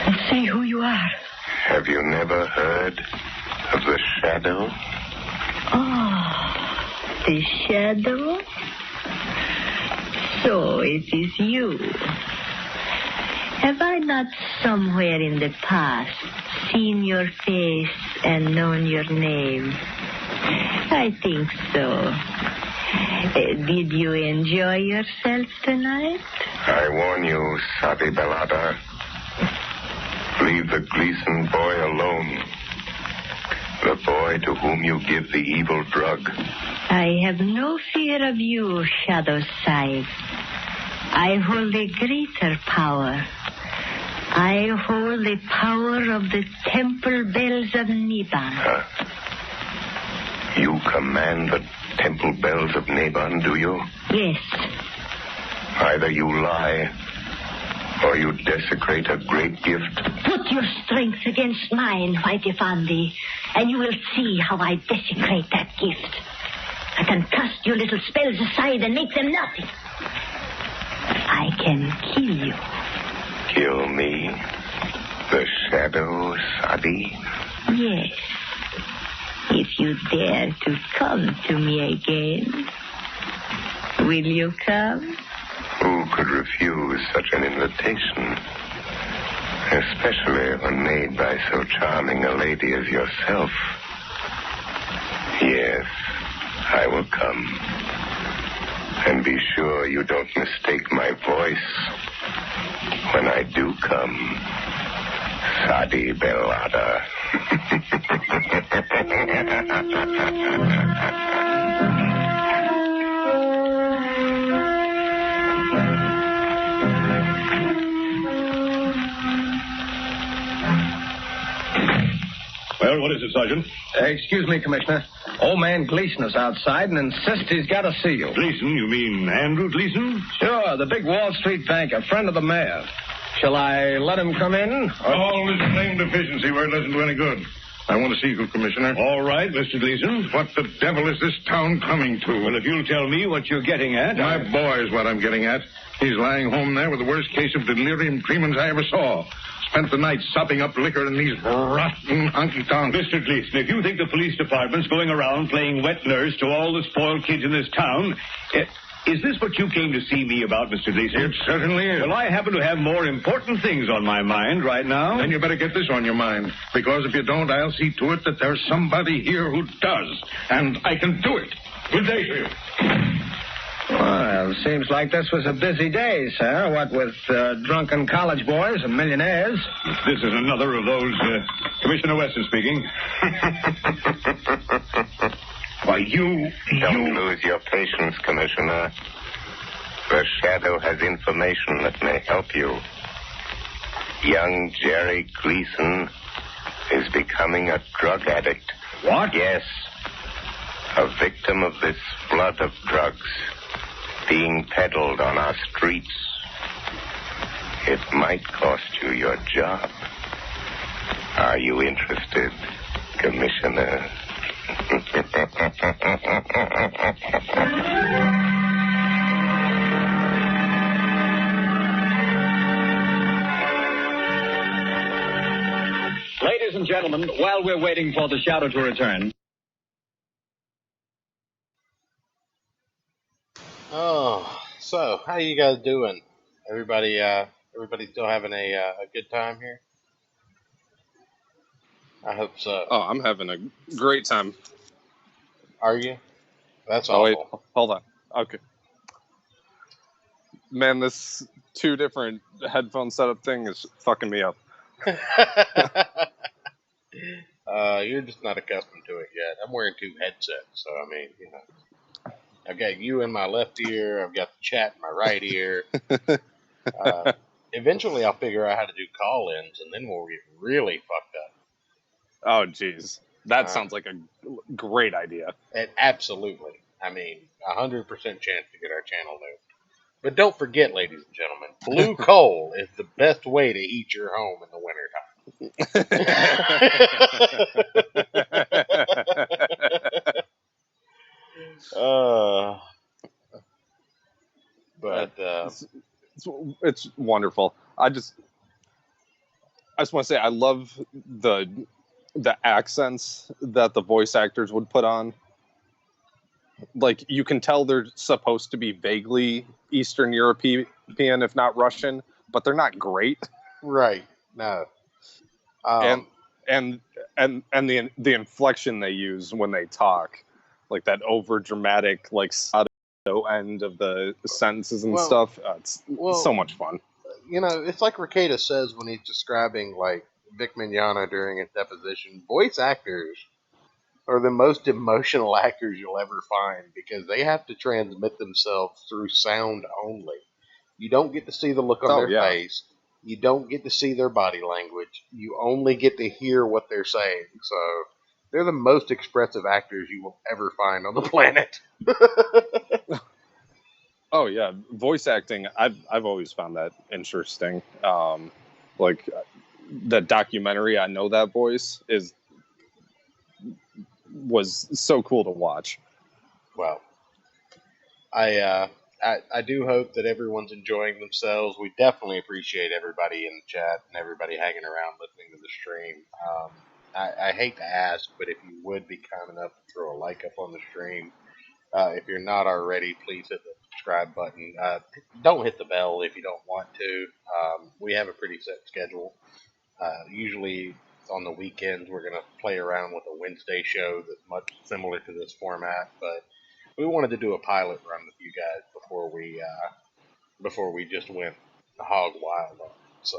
And say who you are.
Have you never heard of the shadow?
Oh, the shadow? So it is you. Have I not somewhere in the past seen your face and known your name? I think so. Did you enjoy yourself tonight?
I warn you, Sadi Belada. Leave the Gleason boy alone. The boy to whom you give the evil drug.
I have no fear of you, Shadow Side. I hold a greater power. I hold the power of the temple bells of Niban.
You command the temple bells of Naban, do you?
Yes.
Either you lie, or you desecrate a great gift.
Put your strength against mine, White Effendi, and you will see how I desecrate that gift. I can cast your little spells aside and make them nothing. I can kill you.
Kill me? The shadow, Sadi?
Yes. If you dare to come to me again. Will you come?
Who could refuse such an invitation? Especially when made by so charming a lady as yourself. Yes, I will come. And be sure you don't mistake my voice when I do come. Sadi Belada.
Well, what is it, Sergeant?
Excuse me, Commissioner. Old man Gleason is outside and insists he's got to see you.
Gleason? You mean Andrew Gleason?
Sure, the big Wall Street banker, friend of the mayor. Shall I let him come in?
All this name deficiency word doesn't do any good. I want to see you, Commissioner.
All right, Mr. Gleason.
What the devil is this town coming to?
Well, if you'll tell me what you're getting at...
My boy is what I'm getting at. He's lying home there with the worst case of delirium tremens I ever saw. Spent the night sopping up liquor in these rotten honky-tonks.
Mr. Gleason, if you think the police department's going around playing wet nurse to all the spoiled kids in this town... is this what you came to see me about, Mr. Gleason?
It certainly is.
Well, I happen to have more important things on my mind right now.
Then you better get this on your mind. Because if you don't, I'll see to it that there's somebody here who does. And I can do it. Good day to you.
Well, seems like this was a busy day, sir. What with drunken college boys and millionaires.
This is another of those... Commissioner Weston speaking.
Why, you...
Don't lose your patience, Commissioner. The shadow has information that may help you. Young Jerry Gleason is becoming a drug addict.
What?
Yes. A victim of this flood of drugs being peddled on our streets. It might cost you your job. Are you interested, Commissioner?
Ladies and gentlemen, while we're waiting for the shadow to return...
Oh, so how you guys doing? Everybody still having a good time here? I hope so.
Oh, I'm having a great time.
Are you? That's
awful.
Wait,
hold on. Okay. Man, this 2 different headphone setup thing is fucking me up.
You're just not accustomed to it yet. I'm wearing 2 headsets, so I mean, you know. I've got you in my left ear. I've got the chat in my right ear. Eventually, I'll figure out how to do call-ins, and then we'll get really fucked up.
Oh, jeez. That sounds like a great idea.
Absolutely. I mean, 100% chance to get our channel moved. But don't forget, ladies and gentlemen, blue coal is the best way to heat your home in the wintertime.
It's wonderful. I just want to say I love the accents that the voice actors would put on. Like, you can tell they're supposed to be vaguely Eastern European, if not Russian, but they're not great.
Right. No.
And the inflection they use when they talk, like that over dramatic, like end of the sentences and stuff. It's so much fun.
You know, it's like Rekieta says when he's describing like Vic Mignogna during his deposition. Voice actors are the most emotional actors you'll ever find because they have to transmit themselves through sound only. You don't get to see the look on their face. You don't get to see their body language. You only get to hear what they're saying. So they're the most expressive actors you will ever find on the planet.
Oh yeah, voice acting. I've always found that interesting. Like the documentary, I Know That Voice was so cool to watch.
Well, I do hope that everyone's enjoying themselves. We definitely appreciate everybody in the chat and everybody hanging around listening to the stream. I hate to ask, but if you would be kind enough to throw a like up on the stream. If you're not already, please hit the subscribe button. Don't hit the bell if you don't want to. We have a pretty set schedule. Usually on the weekends we're going to play around with a Wednesday show that's much similar to this format, but we wanted to do a pilot run with you guys before we just went hog wild on it. So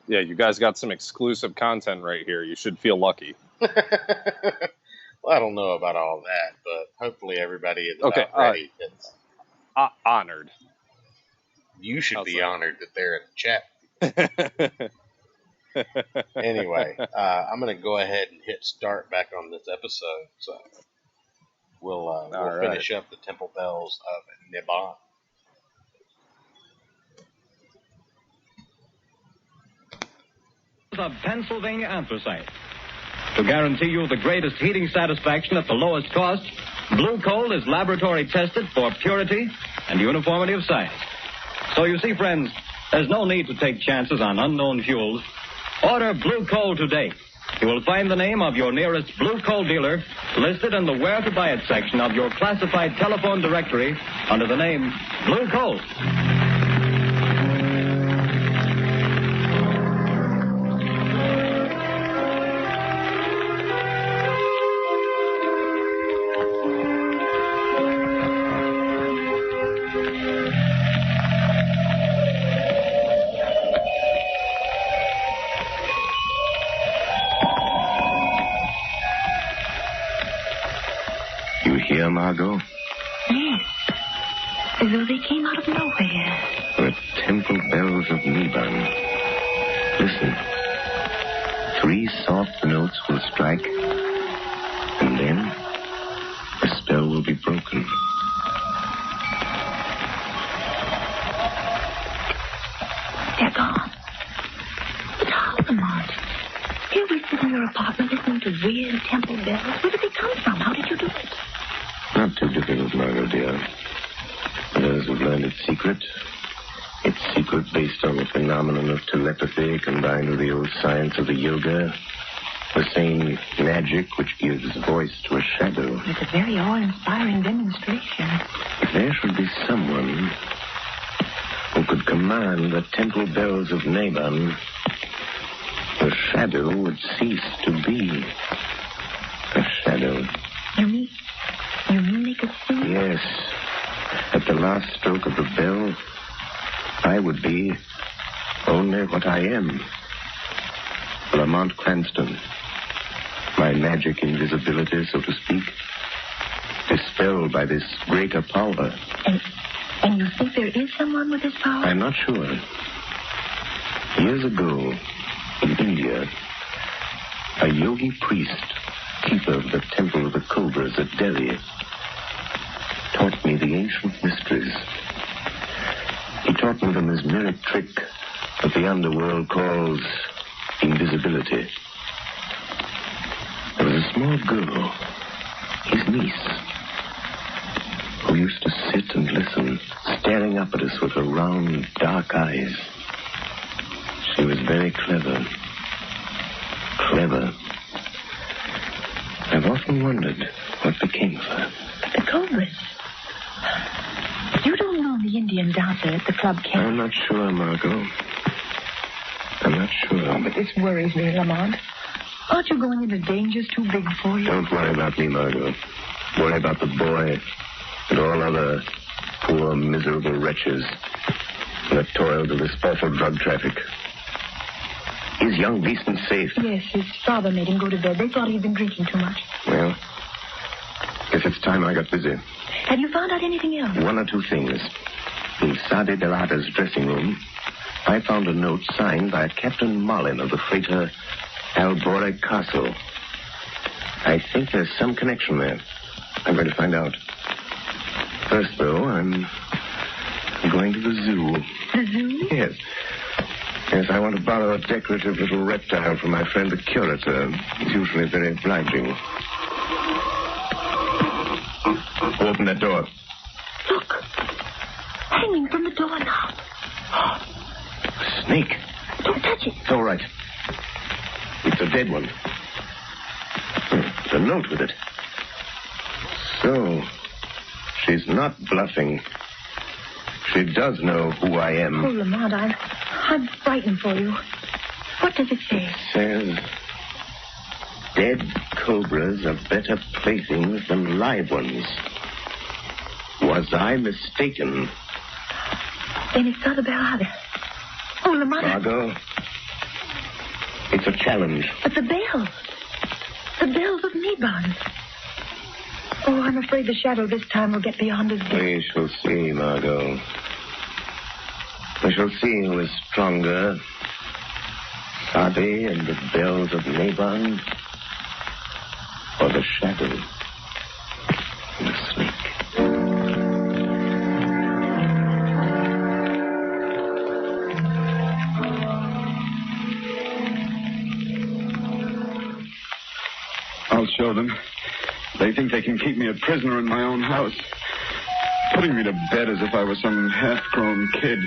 yeah, you guys got some exclusive content right here. You should feel lucky.
Well, I don't know about all that, but hopefully everybody is about ready.
Honored.
You should be honored that they're in the chat. Anyway, I'm going to go ahead and hit start back on this episode. So we'll finish up the Temple Bells of Niban.
Of Pennsylvania anthracite. To guarantee you the greatest heating satisfaction at the lowest cost, Blue Coal is laboratory tested for purity and uniformity of size. So you see, friends, there's no need to take chances on unknown fuels. Order Blue Coal today. You will find the name of your nearest Blue Coal dealer listed in the Where to Buy It section of your classified telephone directory under the name Blue Coal.
Margot?
Yes. As though they came out of nowhere.
The Temple Bells of Niban. Listen. 3 soft notes will strike, and then the spell will be broken.
They're gone. But how, Lamont? Here we sit in your apartment listening to weird temple bells. Where did they come from? How did you do it?
Not too difficult, Margot, dear. Those who've learned its secret based on the phenomenon of telepathy combined with the old science of the yoga, the same magic which gives voice to a shadow.
It's a very awe-inspiring demonstration.
If there should be someone who could command the Temple Bells of Niban, the shadow would cease to be a shadow.
You mean they could see?
Yes. At the last stroke of the bell, I would be only what I am. Lamont Cranston. My magic invisibility, so to speak. spelled by this greater power.
And you think there is someone with this power?
I'm not sure. Years ago, in India, a yogi priest, keeper of the Temple of the Cobras at Delhi, taught me the ancient mysteries. He taught me the mesmeric trick that the underworld calls invisibility. There was a small girl, his niece, who used to sit and listen, staring up at us with her round, dark eyes. She was very clever. Clever. I've often wondered what became of her.
But the Cobras. You don't know the Indians out there at the club camp.
I'm not sure, Margot. I'm not sure.
Oh, but this worries me, Lamont. Aren't you going into dangers too big for you?
Don't worry about me, Margot. Worry about the boy and all other poor, miserable wretches that toil to this awful drug traffic. Is young Beeston safe?
Yes, his father made him go to bed. They thought he'd been drinking too much.
Well, guess it's time I got busy.
Have you found out anything else?
One or two things. In Sadi Delata's dressing room, I found a note signed by Captain Marlin of the freighter Albore Castle. I think there's some connection there. I'm going to find out. First, though, I'm going to the zoo.
The zoo?
Yes. Yes, I want to borrow a decorative little reptile from my friend the curator. He's usually very obliging. Open that door.
Look. Hanging from the door now.
Snake.
Don't touch it.
It's all right. It's a dead one. There's a note with it. So, she's not bluffing. She does know who I am.
Oh, Lamont, I'm frightened for you. What does it say?
It says, dead cobras are better playthings than live ones. Was I mistaken?
Then it's not about. Oh, Lamont.
Margot, it's a challenge.
But the bells. The bells of Niban. Oh, I'm afraid the shadow this time will get beyond us.
We shall see, Margot. We shall see who is stronger. Sadi and the bells of Niban, or the shadow and the snake.
I'll show them. They think they can keep me a prisoner in my own house, putting me to bed as if I was some half-grown kid.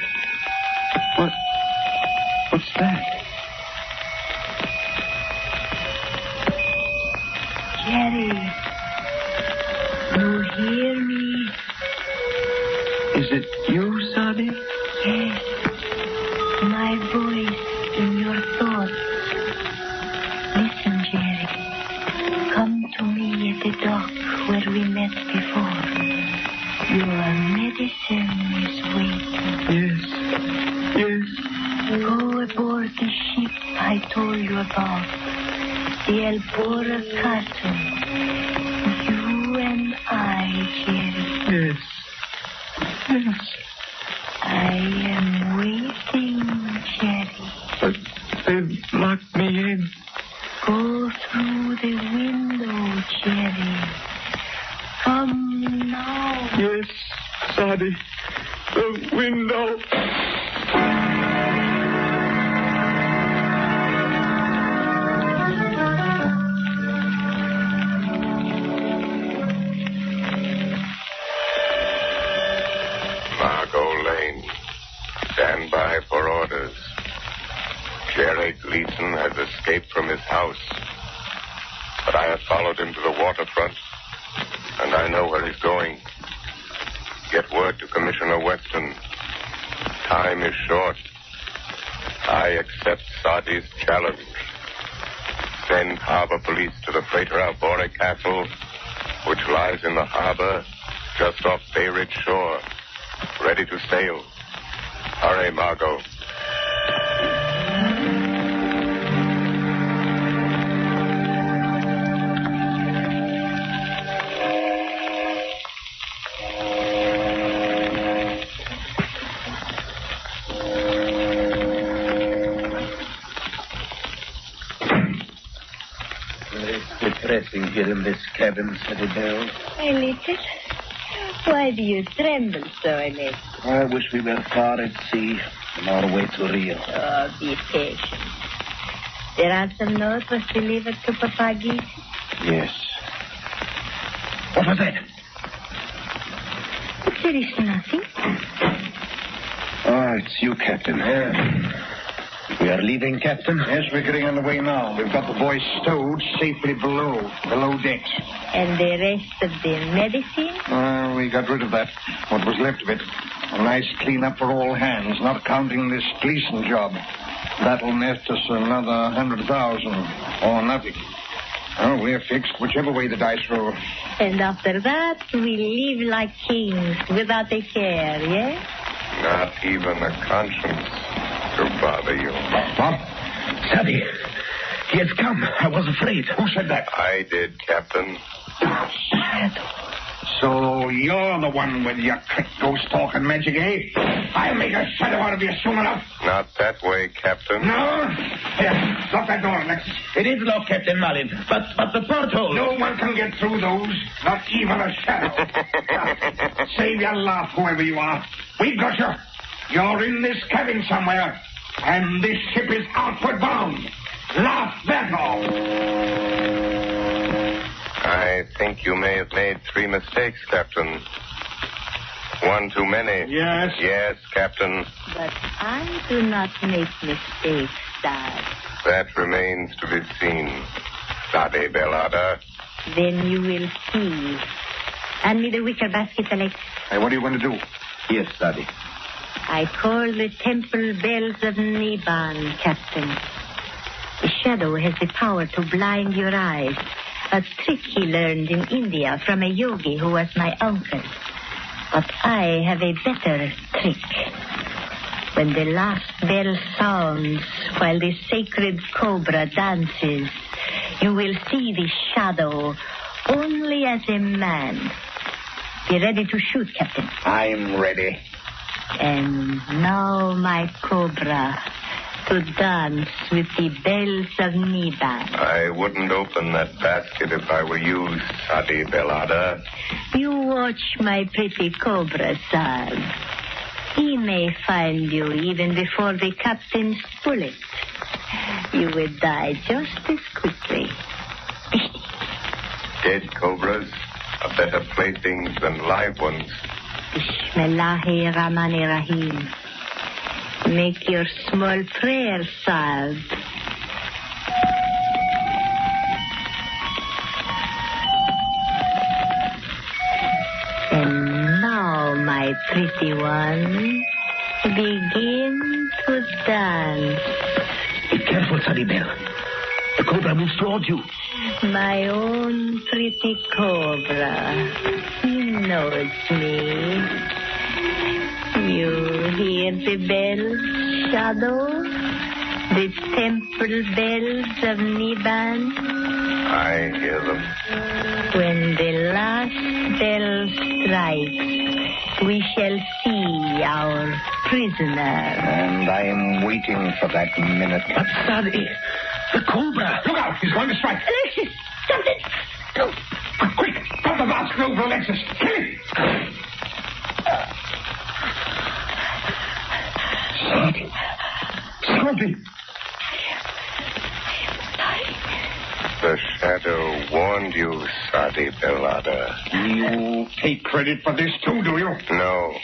What's that?
Jerry, you hear me?
Is it you, Sadi?
Yes, my voice in your thoughts. Listen, Jerry. Come to me at the dock where we met before. Your medicine is waiting.
Yes.
Go aboard the ship I told you about, the Albora Castle. You and I, Jerry.
Yes.
I am waiting, Jerry.
But they've locked me in.
Go through the window, Jerry. Come now.
Yes, Sadi. The window.
Margot Lane, stand by for orders. Jerry Gleason has escaped from his house, but I have followed him to the waterfront, and I know where he's going. Get word to Commissioner Weston. Time is short. I accept Sadi's challenge. Send harbor police to the freighter Albore Castle, which lies in the harbor just off Bay Ridge shore, ready to sail. Hurry, Margot.
depressing here in this cabin, Sadie Bell.
A little. Why do you tremble so, Alex?
I wish we were far at sea on our way to Rio.
Oh, be patient. The ransom note was delivered to Papa Geese?
Yes. What was that?
There is nothing.
Oh, it's you, Captain. We are leaving, Captain?
Yes, we're getting on the way now. We've got the boys stowed safely below decks.
And the rest of the medicine?
We got rid of that. What was left of it. A nice clean-up for all hands, not counting this Gleason job. That'll net us another 100,000 or nothing. Oh, we're fixed whichever way the dice roll.
And after that, we live like kings without a care, yes?
Not even a conscience to bother you.
What? Sadie, he has come. I was afraid. Who said that?
I did, Captain.
So you're the one with your trick ghost talk and magic, eh? I'll make a shadow out of you soon enough.
Not that way, Captain.
No? Here, lock that door, Alexis.
It is locked, Captain Malin, but the porthole.
No one can get through those, not even a shadow. Save your laugh, whoever you are. We got you. You're in this cabin somewhere, and this ship is outward bound. Laugh that off.
I think you may have made 3 mistakes, Captain. One too many.
Yes?
Yes, Captain.
But I do not make mistakes, Dad.
That remains to be seen, Sadie Bellada.
Then you will see. Hand me the wicker basket, Alex.
Hey, what are you going to do?
Yes, Sadie.
I call the temple bells of Niban, Captain. The shadow has the power to blind your eyes. A trick he learned in India from a yogi who was my uncle. But I have a better trick. When the last bell sounds while the sacred cobra dances, you will see the shadow only as a man. Be ready to shoot, Captain.
I'm ready.
And now, my cobra, to dance with the bells of Niban.
I wouldn't open that basket if I were you, Sadie Bellada.
You watch my pretty cobra, son. He may find you even before the captain's bullet. You will die just as quickly.
Dead cobras are better playthings than live ones.
Bismillahirrahmanirrahim. Make your small prayer, child. And now, my pretty one, begin to dance.
Be careful, Sadie Bell. The cobra moves towards you.
My own pretty cobra. He knows me. You hear the bells, Shadow? The temple bells of Niban?
I hear them.
When the last bell strikes, we shall see our prisoner.
And I am waiting for that minute.
But, Sadie, the cobra.
Look out! He's going to strike.
Alexis, something!
Go. Quick! Drop the basket over Alexis. Kill him!
Sadie.
The shadow warned you, Sadie Bellada.
You take credit for this too, do you?
No.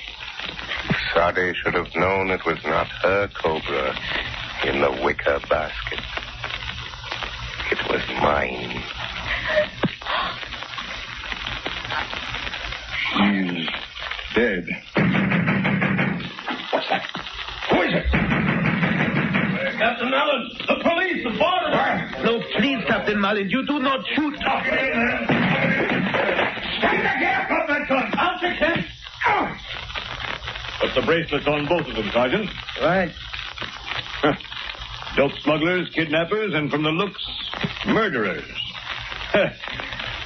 Sadie should have known it was not her cobra in the wicker basket. It was mine.
He's dead. What's that? Who is it?
Captain Allen, the police, the border.
No, please, Captain Malin, you do not shoot.
Stand again! Drop that gun. I'll fix him. Put the bracelets on both of them, Sergeant.
Right.
Dope smugglers, kidnappers, and from the looks, murderers.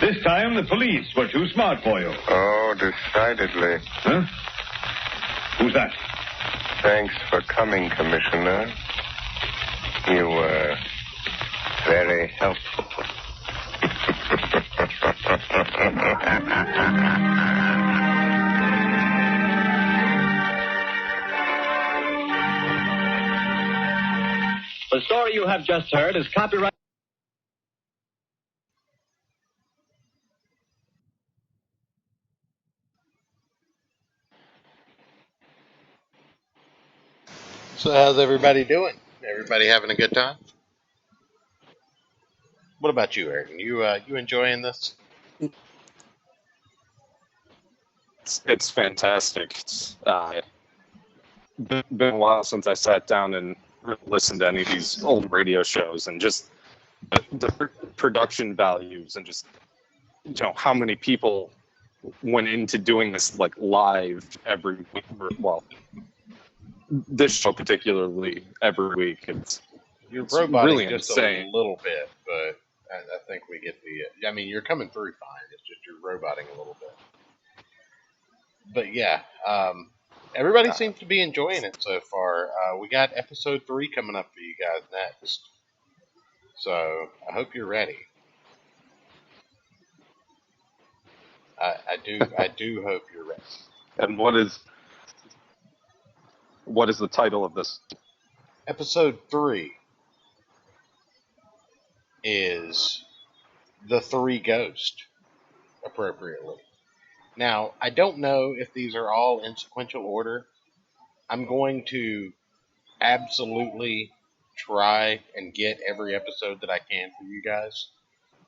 This time the police were too smart for you.
Oh, decidedly.
Huh? Who's that?
Thanks for coming, Commissioner. You were very helpful.
The story you have just heard is copyright.
So how's everybody doing? Everybody having a good time? What about you, Aaron? You enjoying this?
It's fantastic. It's been a while since I sat down and listened to any of these old radio shows, and just the production values, and just how many people went into doing this like live every week. Well, this show particularly every week.
You're
It's
roboting
really
just
insane.
a little bit, but I think we get the. I mean, you're coming through fine. It's just you're roboting a little bit. But yeah, everybody seems to be enjoying it so far. We got episode 3 coming up for you guys next, so I hope you're ready. I do hope you're ready.
And what is the title of this?
Episode 3 is The Three Ghosts, appropriately. Now, I don't know if these are all in sequential order. I'm going to absolutely try and get every episode that I can for you guys.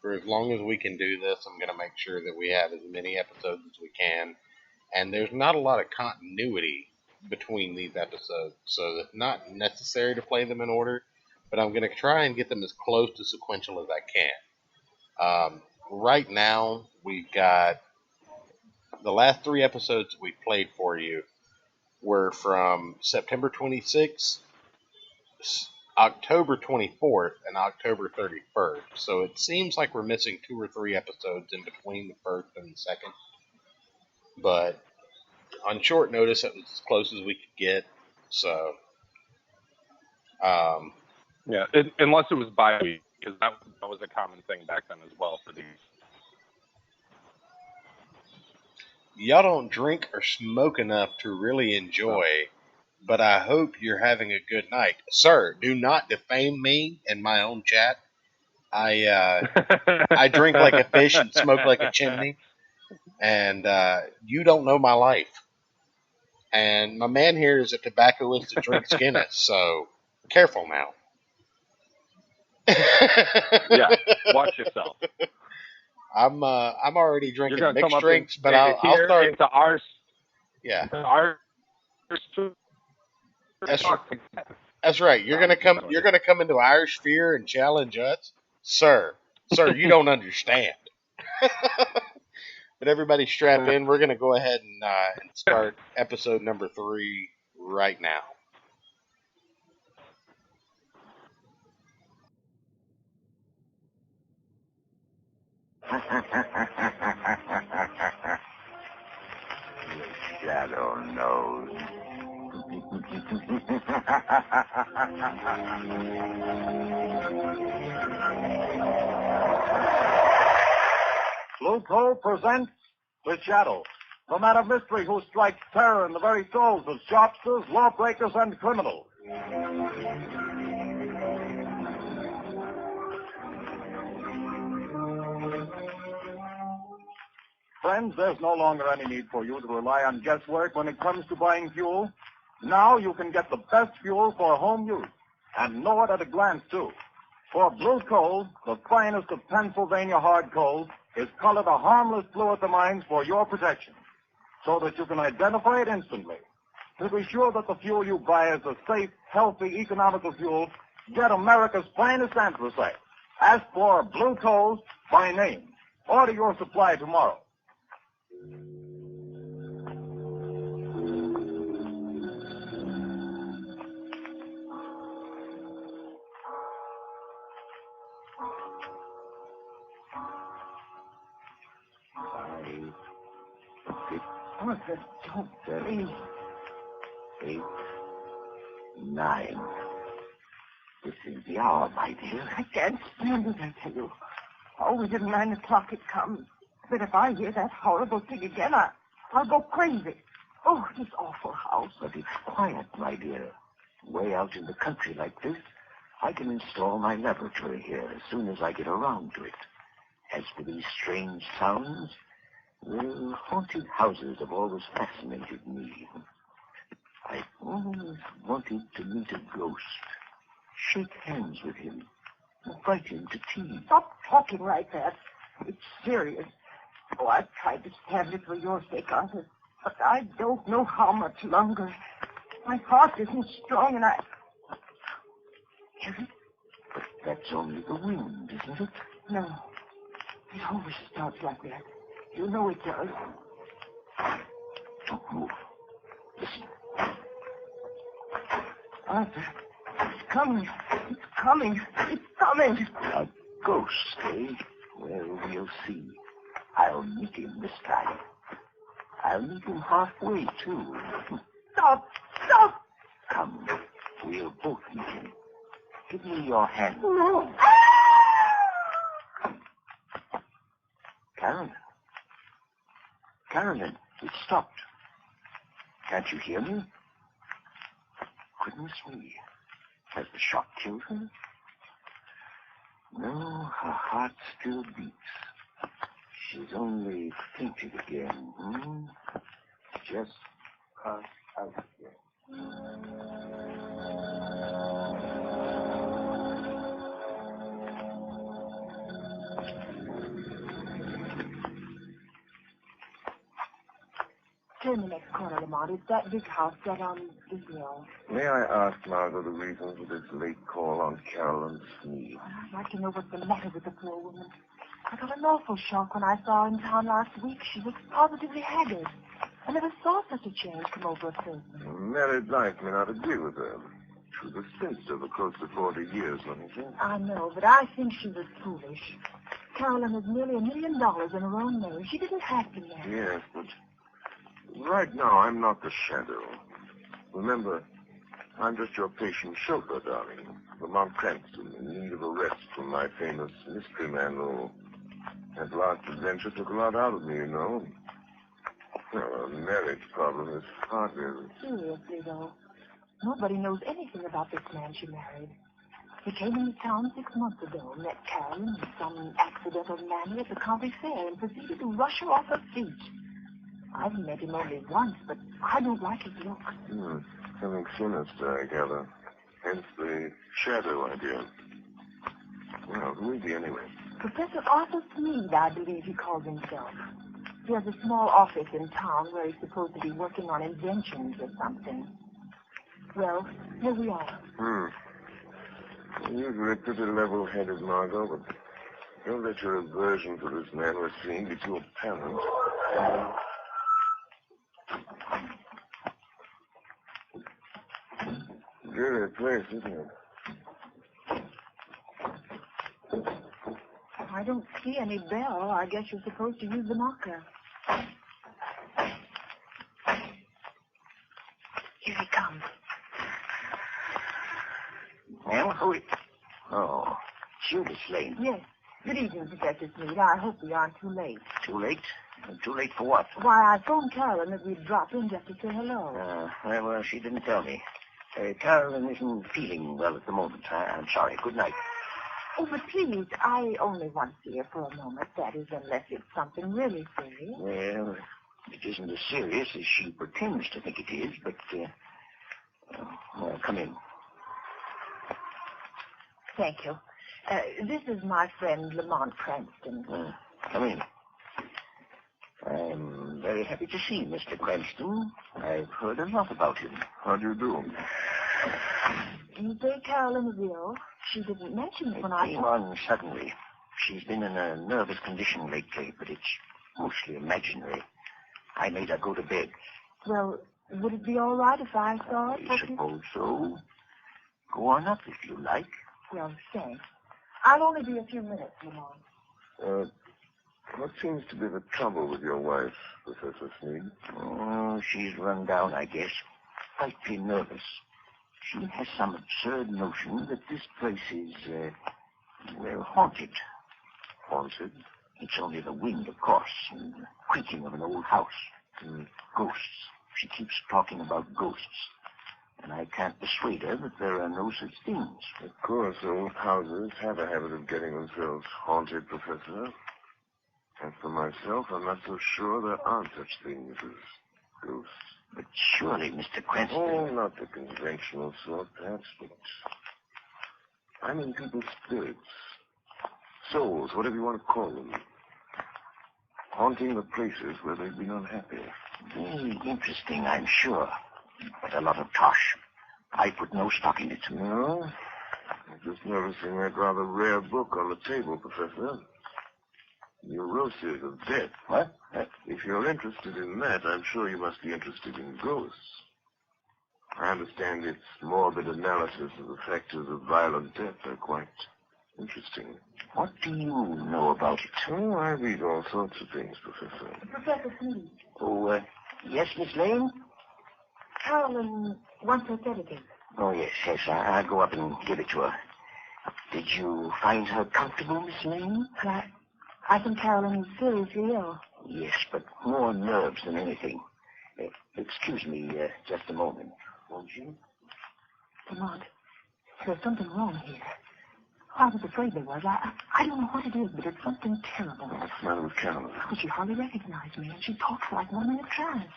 For as long as we can do this, I'm going to make sure that we have as many episodes as we can. And there's not a lot of continuity between these episodes, so it's not necessary to play them in order, but I'm going to try and get them as close to sequential as I can. Right now, we've got the last 3 episodes that we played for you were from September 26th, October 24th, and October 31st. So it seems like we're missing 2 or 3 episodes in between the first and the second. But on short notice, it was as close as we could get. So,
Yeah, unless it was bi-week, because that was a common thing back then as well for these.
y'all don't drink or smoke enough to really enjoy, but I hope you're having a good night. Sir, do not defame me in my own chat. I drink like a fish and smoke like a chimney, and you don't know my life. And my man here is a tobaccoist that drinks Guinness, so careful now.
Yeah, watch yourself.
I'm already drinking
You're gonna
mixed
come up
drinks, but I'll start
into our.
Yeah.
Into our.
That's right. You're gonna come into our sphere and challenge us, sir. Sir, you don't understand. But everybody strap in. We're gonna go ahead and start episode number 3 right now.
Shadow knows.
Blue Coal presents The Shadow, the man of mystery who strikes terror in the very souls of shopsters, lawbreakers, and criminals. Friends, there's no longer any need for you to rely on guesswork when it comes to buying fuel. Now you can get the best fuel for home use, and know it at a glance, too. For Blue Coal, the finest of Pennsylvania hard coal, is colored a harmless blue at the mines for your protection, so that you can identify it instantly. To be sure that the fuel you buy is a safe, healthy, economical fuel, get America's finest anthracite. Ask for Blue Coal by name. Order your supply tomorrow.
Seven, 8, 9. This is the hour, my dear. I can't stand it, I tell you.
Always at 9 o'clock it comes. But if I hear that horrible thing again, I'll go crazy. Oh, this awful house.
But it's quiet, my dear. Way out in the country like this, I can install my laboratory here as soon as I get around to it. As for these strange sounds, well, haunted houses have always fascinated me. I've always wanted to meet a ghost, shake hands with him, invite him to tea.
Stop talking like that. It's serious. Oh, I've tried to stand it for your sake, Arthur, but I don't know how much longer. My heart isn't strong, and I...
Hear it? But that's only the wind, isn't it?
No. It always starts like that. You know it does.
Don't move. Listen.
Arthur, it's coming. It's coming. It's coming.
A ghost, eh? Well, we'll see. I'll meet him this time. I'll meet him halfway, too.
Stop! Stop!
Come, we'll both meet him. Give me your hand.
No.
Carolyn, it stopped. Can't you hear me? Goodness me. Has the shock killed her? No, her heart still beats. She's only fainted again. Just passed out again.
Turn the next corner, Lamont. It's that big house set on the hill.
May I ask, Margot, the reason for this late call on Carolyn Sneed?
I'd like to know what's the matter with the poor woman. I got an awful shock when I saw her in town last week. She looks positively haggard. I never saw such a change come over a person.
Married life may not agree with her. She was a spinster for close to 40 years, let me think.
I know, but I think she was foolish. Carolyn has nearly $1 million in her own name. She didn't have to marry.
Yes, but right now I'm not the shadow. Remember, I'm just your patient chauffeur, darling. Lamont Cranston, in need of a rest from my famous mystery man role. That last adventure took a lot out of me, you know. Well, a marriage problem is hardly...
Seriously, though. Nobody knows anything about this man she married. He came into town 6 months ago, met Carolyn in some accidental manner at the county fair, and proceeded to rush her off her feet. I've met him only once, but I don't like his look.
Something sinister, I gather. Hence the shadow idea. Well, who is he anyway?
Professor Arthur Sneed, I believe he calls himself. He has a small office in town where he's supposed to be working on inventions or something. Well, here we are.
Usually pretty level-headed, Margot, but don't let your aversion for this man we're seeing be too apparent. Dreary place, isn't it?
I don't see any bell. I guess you're supposed to use the knocker. Here he comes.
Well, who is... Oh, Judas Lane.
Yes. Good evening, Professor Sneed. I hope we aren't too late.
Too late? Too late for what?
Why, I phoned Carolyn that we'd drop in just to say hello.
Well, she didn't tell me. Carolyn isn't feeling well at the moment. I'm sorry. Good night.
Oh, but please, I only want to see her for a moment. That is, unless it's something really serious.
Well, it isn't as serious as she pretends to think it is, but, well, come in.
Thank you. This is my friend Lamont Cranston.
Come in. I'm very happy to see Mr. Cranston. I've heard a lot about him.
How do you do?
You say Carolyn is ill? She didn't mention it when I...
It came on suddenly. She's been in a nervous condition lately, but it's mostly imaginary. I made her go to bed.
Well, would it be all right if I saw it?
I suppose so. Go on up if you like.
Well, thanks. I'll only be a few minutes, Lamont.
What seems to be the trouble with your wife, Professor Sneed?
Oh, she's run down, I guess. Frightfully nervous. She has some absurd notion that this place is, well, haunted.
haunted?
It's only the wind, of course, and the creaking of an old house. Ghosts. She keeps talking about ghosts. And I can't persuade her that there are no such things.
Of course, old houses have a habit of getting themselves haunted, Professor. As for myself, I'm not so sure there aren't such things as ghosts.
But surely, Mr. Cranston...
Oh, not the conventional sort, perhaps, but... I mean people's spirits. Souls, whatever you want to call them. Haunting the places where they've been unhappy.
Very interesting, I'm sure. But a lot of tosh. I put no stock in it.
No? I'm just noticing that rather rare book on the table, Professor. Neuroses of Death.
What?
If you're interested in that, I'm sure you must be interested in ghosts. I understand its morbid analysis of the factors of violent death are quite interesting.
What do you know about it?
Oh, I read all sorts of things, Professor.
Professor Sneed.
Oh, yes, Miss Lane?
Carolyn wants her sedative.
Oh, yes. I'll go up and give it to her. Did you find her comfortable, Miss Lane?
I think Carolyn is seriously ill.
Yes, but more nerves than anything. Excuse me just a moment, won't you?
Lamont, there's something wrong here. I was afraid there was. I don't know what it is, but it's something terrible.
What's the matter with Carolyn?
Well, she hardly recognized me, and she talks like one in a trance,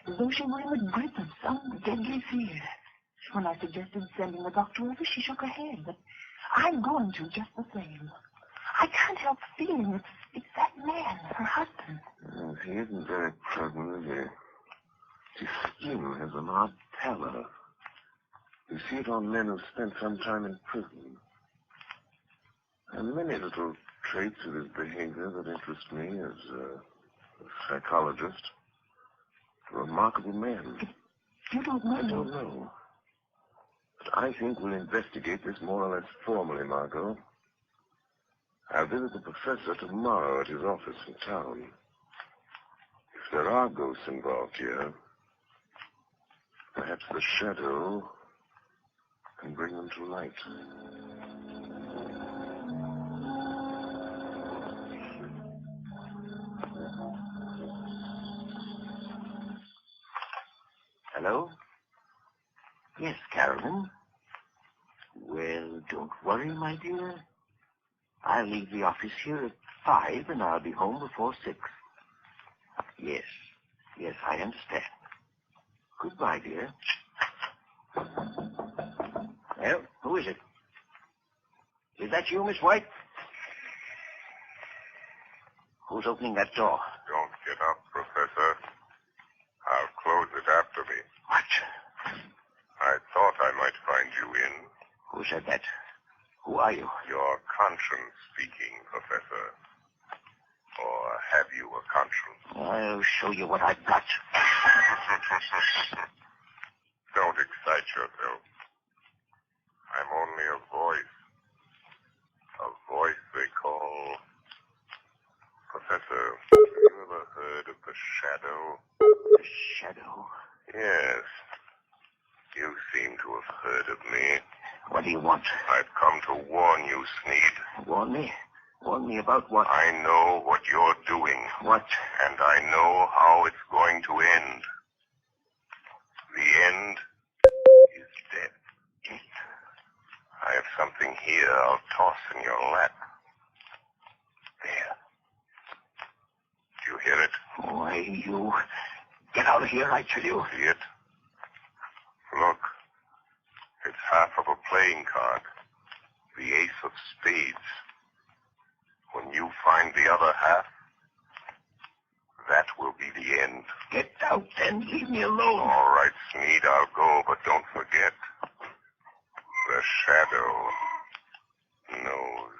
as though she were in the grip of some deadly fear. When I suggested sending the doctor over, she shook her head, but I'm going to just the same. I can't help feeling it's that man, her husband.
Yes, he isn't very pleasant, is he? His skin has an odd pallor. You see it on men who've spent some time in prison. And many little traits of his behavior that interest me as a psychologist. A remarkable man.
You don't know?
I don't know. But I think we'll investigate this more or less formally, Margot. I'll visit the professor tomorrow at his office in town. If there are ghosts involved here, perhaps the shadow can bring them to light.
Hello? Yes, Carolyn. Well, don't worry, my dear. I'll leave the office here at 5, and I'll be home before 6. Yes, I understand. Goodbye, dear. Well, who is it? Is that you, Miss White? Who's opening that door?
Don't get up, Professor. I'll close it after me.
What?
I thought I might find you in.
Who said that? Who are you?
Your conscience speaking, Professor. Or have you a conscience?
I'll show you what I've got.
Don't excite yourself. I'm only a voice. A voice they call... Professor, have you ever heard of the shadow?
The shadow?
Yes. You seem to have heard of me.
What do you want?
I've come to warn you, Sneed.
Warn me? Warn me about what?
I know what you're doing.
What?
And I know how it's going to end. The end is death.
Death?
I have something here I'll toss in your lap.
There.
Do you hear it?
Why, you... Get out of here, I tell you.
See it? Look. It's half of a playing card. The ace of spades. When you find the other half, that will be the end.
Get out, then. Leave me alone.
All right, Sneed, I'll go, but don't forget. The shadow knows.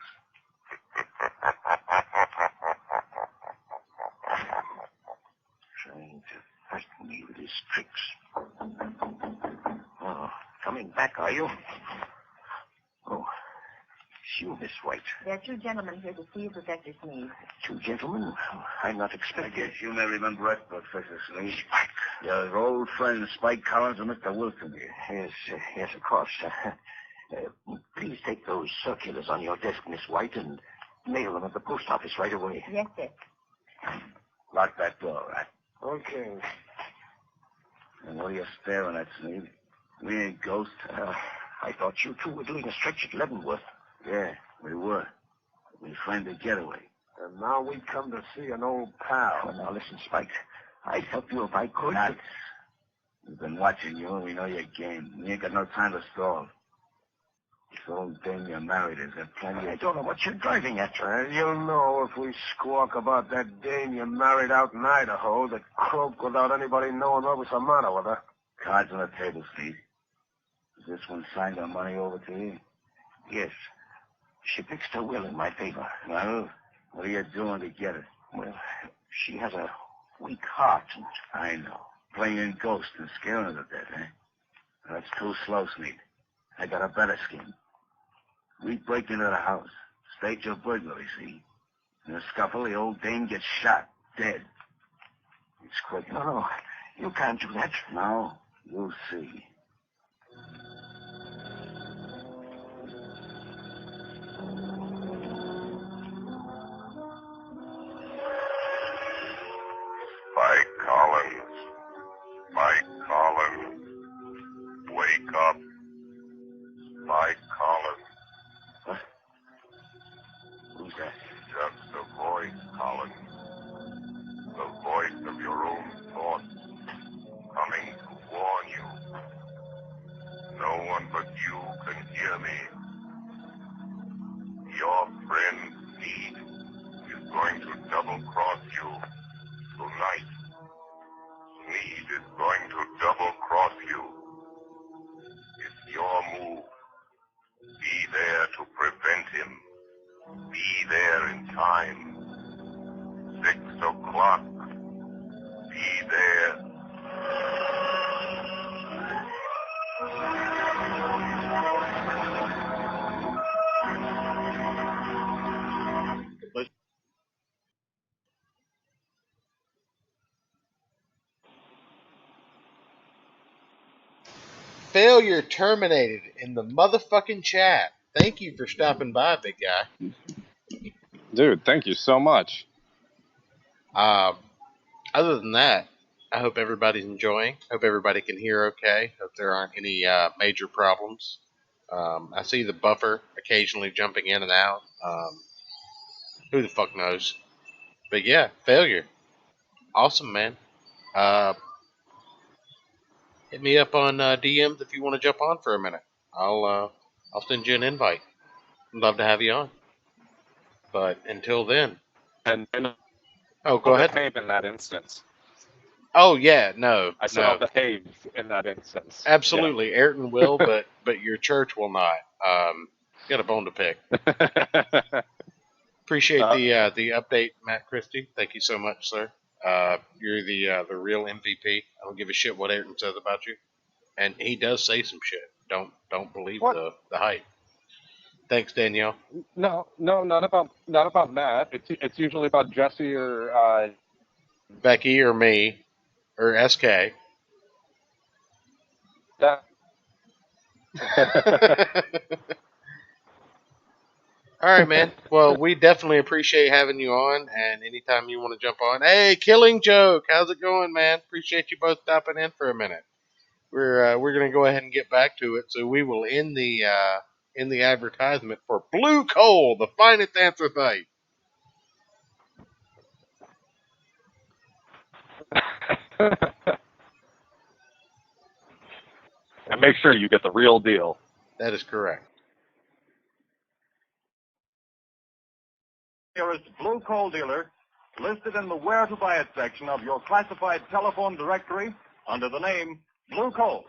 Trying to frighten me with his tricks. Oh, coming back, are you? Oh, it's you, Miss White.
There are 2 gentlemen here to see you, Professor Sneed.
2 gentlemen? I'm not expecting...
I guess you may remember us, Professor Sneed. Spike. Your old friend Spike Collins and Mr. Wilson here.
Yes, of course. Please take those circulars on your desk, Miss White, and mail them at the post office right away.
Yes, sir.
Lock that door, right?
Okay.
And what are you staring at, Sneed? We ain't ghosts.
I thought you two were doing a stretch at Leavenworth.
Yeah, we were. We framed a getaway.
And now we come to see an old pal. Oh, now listen, Spike. I'd help you if I could.
Nuts. We've been watching you, and we know your game. We ain't got no time to stall. This old dame you're married has got plenty of...
I don't know what you're driving at.
You'll know if we squawk about that dame you married out in Idaho that croaked without anybody knowing what was the matter with her.
Cards on the table, Steve. Is this one signed on money over to you?
Yes. She fixed her will in my favor.
Well, what are you doing to get it?
Well, she has a weak heart. And...
I know. Playing in ghost and scaring her to death, eh? That's too slow, Sneed. I got a better scheme. We break into the house, stage a burglary, see? In a scuffle, the old dame gets shot, dead. It's quick.
No, you can't do that.
No, you'll see.
Spike Collins. Spike Collins. Wake up. Spike Collins.
What? Who's that?
Just a voice, Collins. The voice of your own thoughts. Coming to warn you. No one but you can hear me. Your friend Sneed is going to double-cross you tonight. Sneed is going to double-cross you. It's your move. Be there to prevent him. Be there in time. 6 o'clock. Be there.
Failure terminated in the motherfucking chat. Thank you for stopping by, big guy.
Dude, thank you so much.
Other than that, I hope everybody's enjoying. Hope everybody can hear okay. Hope there aren't any major problems. I see the buffer occasionally jumping in and out. Who the fuck knows? But yeah, failure. Awesome, man. Hit me up on DMs if you want to jump on for a minute. I'll send you an invite. I'd love to have you on. But until then.
And
oh, go ahead.
Behave in that instance.
Oh yeah, no.
I said I'll behave in that instance.
Absolutely,
yeah.
Ayrton will, but your church will not. Got a bone to pick. Appreciate the update, Matt Christie. Thank you so much, sir. You're the real MVP. I don't give a shit what Ayrton says about you, and he does say some shit. Don't believe the hype. Thanks, Danielle.
No, not about Matt. It's usually about Jesse or
Becky or me or SK.
Yeah.
All right, man. Well, we definitely appreciate having you on, and anytime you want to jump on. Hey, Killing Joke, how's it going, man? Appreciate you both stopping in for a minute. We're gonna go ahead and get back to it, so we will end the advertisement for Blue Coal, the finest anthracite.
And make sure you get the real deal.
That is correct.
Nearest Blue Coal dealer, listed in the Where to Buy It section of your classified telephone directory under the name Blue Coal.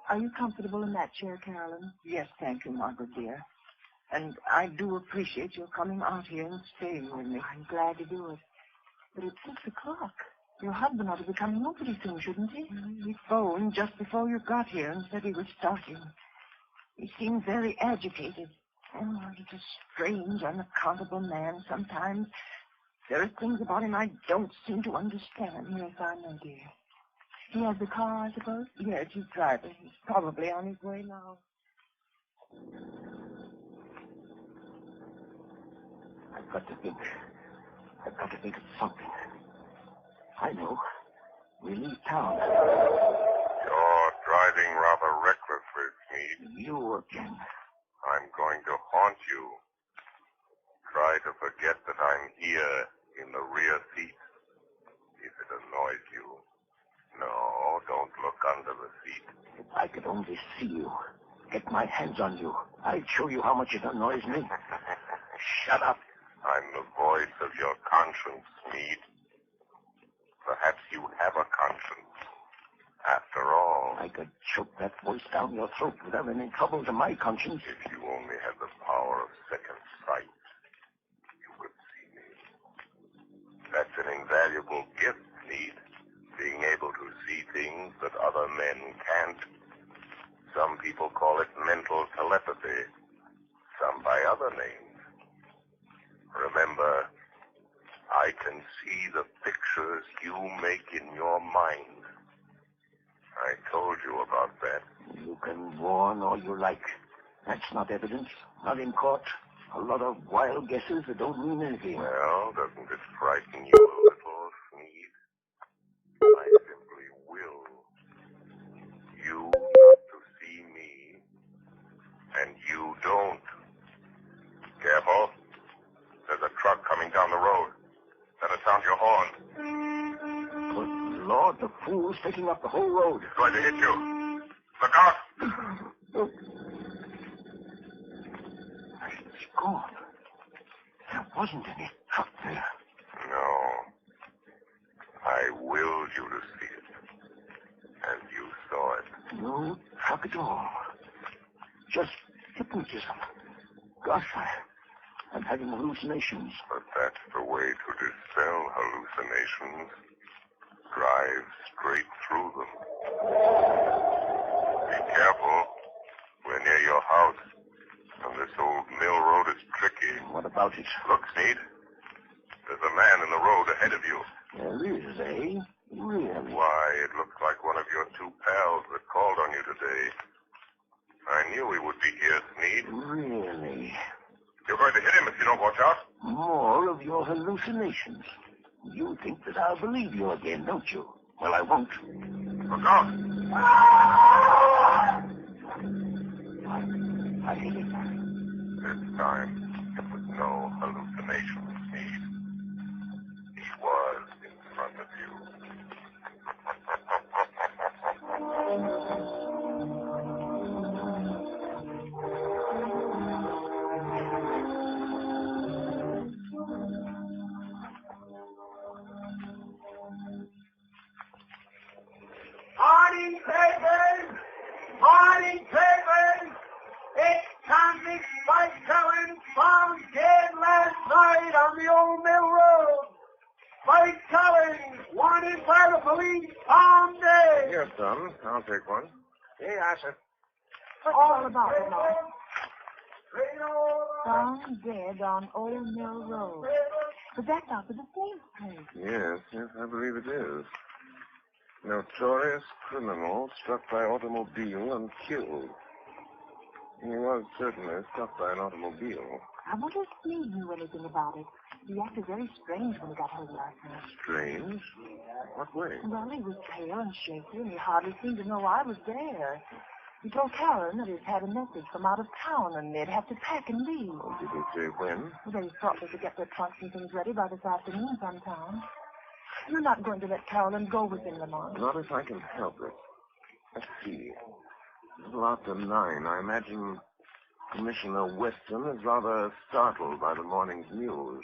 Are you comfortable in that chair, Carolyn?
Yes, thank you, Margaret, dear. And I do appreciate your coming out here and staying with me.
I'm glad to do it. But it's 6 o'clock. Your husband ought to be coming home pretty soon, shouldn't he?
He phoned just before you got here and said he was starting. He seemed very agitated. Oh, he's a strange, unaccountable man sometimes. There are things about him I don't seem to understand.
Yes, I know, dear. He has the car, I suppose?
Yes, he's driving. He's probably on his way now.
I've got to think of something. I know. We leave town.
You're driving rather recklessly, Smead.
You again.
I'm going to haunt you. Try to forget that I'm here in the rear seat. If it annoys you. No, don't look under the seat.
If I could only see you, get my hands on you, I'd show you how much it annoys me. Shut up.
I'm the voice of your conscience, Smead. Perhaps you have a conscience. After all,
I could choke that voice down your throat without any trouble to my conscience.
if you only had the power of second sight, you could see me. That's an invaluable gift, Smead. Being able to see things that other men can't. Some people call it mental telepathy. Some by other names. Remember, I can see the pictures you make in your mind. I told you about that.
You can warn all you like. That's not evidence. Not in court. A lot of wild guesses that don't mean anything.
Well, doesn't it frighten you a little, Smead? I simply will you not to see me, and you don't. Careful. There's a truck coming down the road. Better sound your horn.
Good Lord, the fool's taking up the whole road.
Going to hit you. Look out!
It's gone. There wasn't any truck there.
No. I willed you to see it. And you saw it.
No truck at all. Just hypnotism. Gosh, I'm having hallucinations.
But that's the way to dispel hallucinations. Drive straight through them. Be careful. We're near your house. And this old mill road is tricky.
What about it?
Look, Smead. There's a man in the road ahead of you.
There is, eh? Really?
Why, it looks like one of your two pals that called on you today. I knew he would be here, Smead.
Really?
You're going to hit him if you don't watch out.
More of your hallucinations. You think that I'll believe you again, don't you? Well, I won't.
Look out!
I hit it.
This time, it was no hallucination, Smead. He was in front of you.
Morning, papers! Morning, papers! It's Tommy Spike Cullen, found dead last night on the old mill road. Spike Cullen, wanted by the police, found dead.
Yes, son. I'll take one.
Yes, sir.
What's all about it, Mom? Found dead on Old Mill Road. But that's out of the same place.
Yes, I believe it is. Notorious criminal struck by automobile and killed. He was certainly struck by an automobile.
I wonder if Smead knew anything about it. He acted very strange when he got home last night.
Strange? What way?
Well, he was pale and shaky, and he hardly seemed to know I was there. He told Karen that he'd had a message from out of town, and they'd have to pack and leave.
Oh, did he say when?
They thought they could get their trunks and things ready by this afternoon sometime. You're not going to let Carolyn go with him, Lamont.
Not if I can help it. Let's see. A little after 9. I imagine Commissioner Weston is rather startled by the morning's news.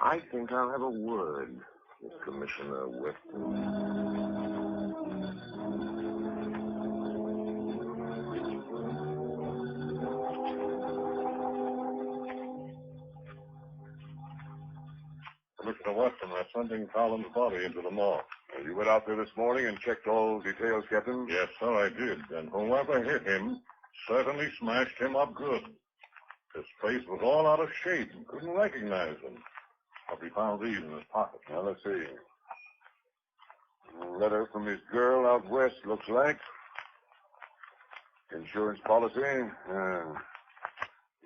I think I'll have a word with Commissioner Weston. Commissioner
sending Collins' body into the morgue. You went out there this morning and checked all details, Captain? Yes, sir, I did. And whoever hit him certainly smashed him up good. His face was all out of shape and couldn't recognize him. But we found these in his pocket. Now, let's see. A letter from his girl out west, looks like. Insurance policy.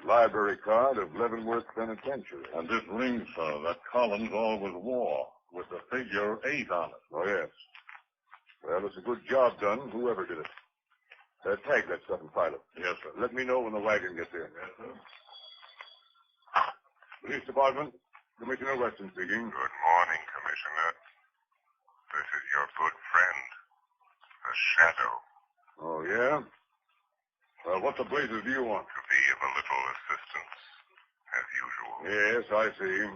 Library card of Leavenworth Penitentiary. And this ring, sir, that Collins always wore, with the figure 8 on it. Oh, yes. Well, it's a good job done, whoever did it. Tag that stuff and file it. Yes, sir. Let me know when the wagon gets here. Yes, sir. Police Department, Commissioner Weston speaking.
Good morning, Commissioner. This is your good friend, the Shadow.
Oh, yeah? Well, what the blazes do you want?
To be of a little assistance, as usual.
Yes, I see.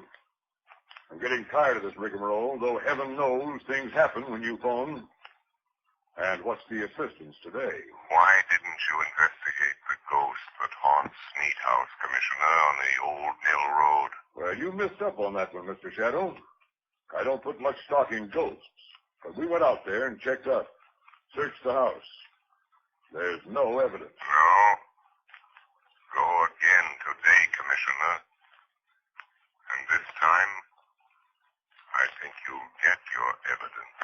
I'm getting tired of this rigmarole, though heaven knows things happen when you phone. And what's the assistance today?
Why didn't you investigate the ghost that haunts Sneed House, Commissioner, on the old Mill Road?
Well, you missed up on that one, Mr. Shadow. I don't put much stock in ghosts, but we went out there and checked up, searched the house. There's no evidence.
No? Go again today, Commissioner. And this time, I think you'll get your evidence.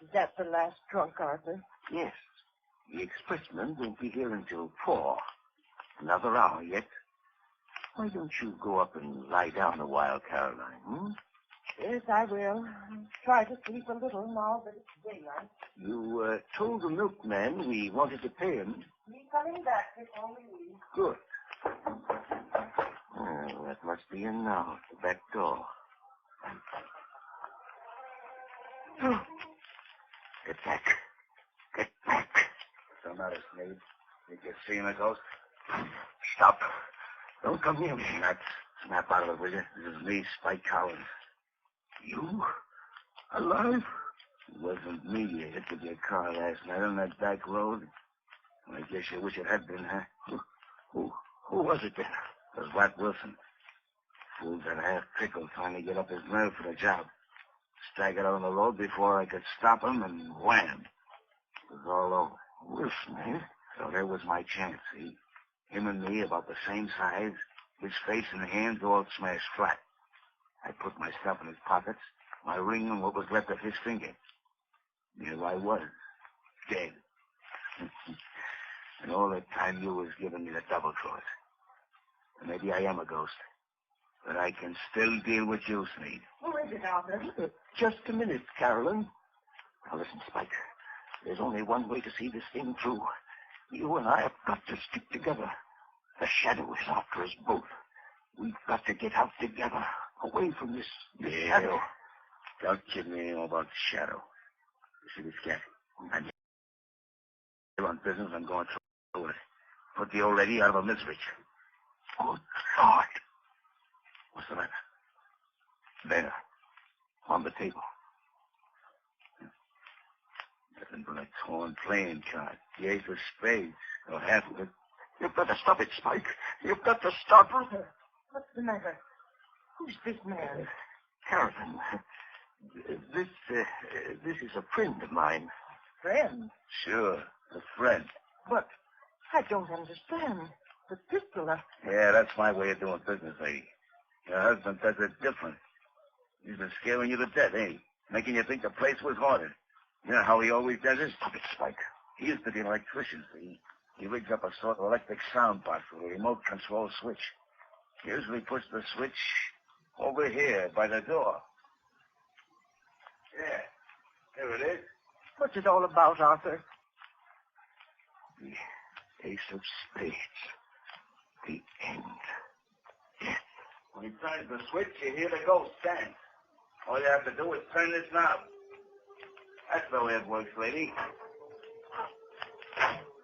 Is that the last drunk, Arthur?
Yes. The expressman won't be here until 4. Another hour yet. Why don't you go up and lie down a while, Caroline?
Yes, I will. I'll try to sleep a little now that it's daylight.
You told the milkman we wanted to pay him.
He's coming back before we leave.
Good. Oh, that must be in now, the back door. Get back. Get back.
What's the matter, Sneed? Think you're seeing a ghost?
Stop. Don't come near me. Snap out of it, will you? This is me, Spike Collins. You? Alive? It wasn't me you hit with your car last night on that back road. I guess you wish it had been, huh? Who was it then? It was Rat Wilson. Fool's had a half pickle trying to get up his nerve for the job. Staggered out on the road before I could stop him, and wham! It was all over. Wilson, eh? So there was my chance, see? Him and me about the same size, his face and hands all smashed flat. I put my stuff in his pockets, my ring and what was left of his finger. There I was, dead. And all that time you was giving me the double cross. And maybe I am a ghost, but I can still deal with you, Sneed.
Who is it, Arthur?
Just a minute, Carolyn. Now listen, Spike. There's only one way to see this thing through. You and I have got to stick together. The Shadow is after us both. We've got to get out together, away from this Shadow. Don't kid me anymore about the Shadow. You see this cat? I'm here on business. I'm going through it. Put the old lady out of her misery. Good Lord. What's the matter? There. On the table. Nothing but a torn playing card. The ace of spades. Or half of it. You've got to stop it, Spike. You've got to stop her.
What's the matter? Who's this man?
Carolyn. This is a friend of mine.
Friend?
Sure, a friend.
But I don't understand. The pistol.
Yeah, that's my way of doing business, lady. Your husband does it different. He's been scaring you to death, ain't he? Making you think the place was haunted. You know how he always does it? Stop it, Spike. He used to be an electrician, see? He rigs up a sort of electric sound box with a remote control switch. He usually puts the switch over here by the door. Yeah, here it is.
What's it all about, Arthur?
The ace of spades. The end. Death. When he turns the switch, you hear the ghost dance. All you have to do is turn this knob. That's the way it works, lady.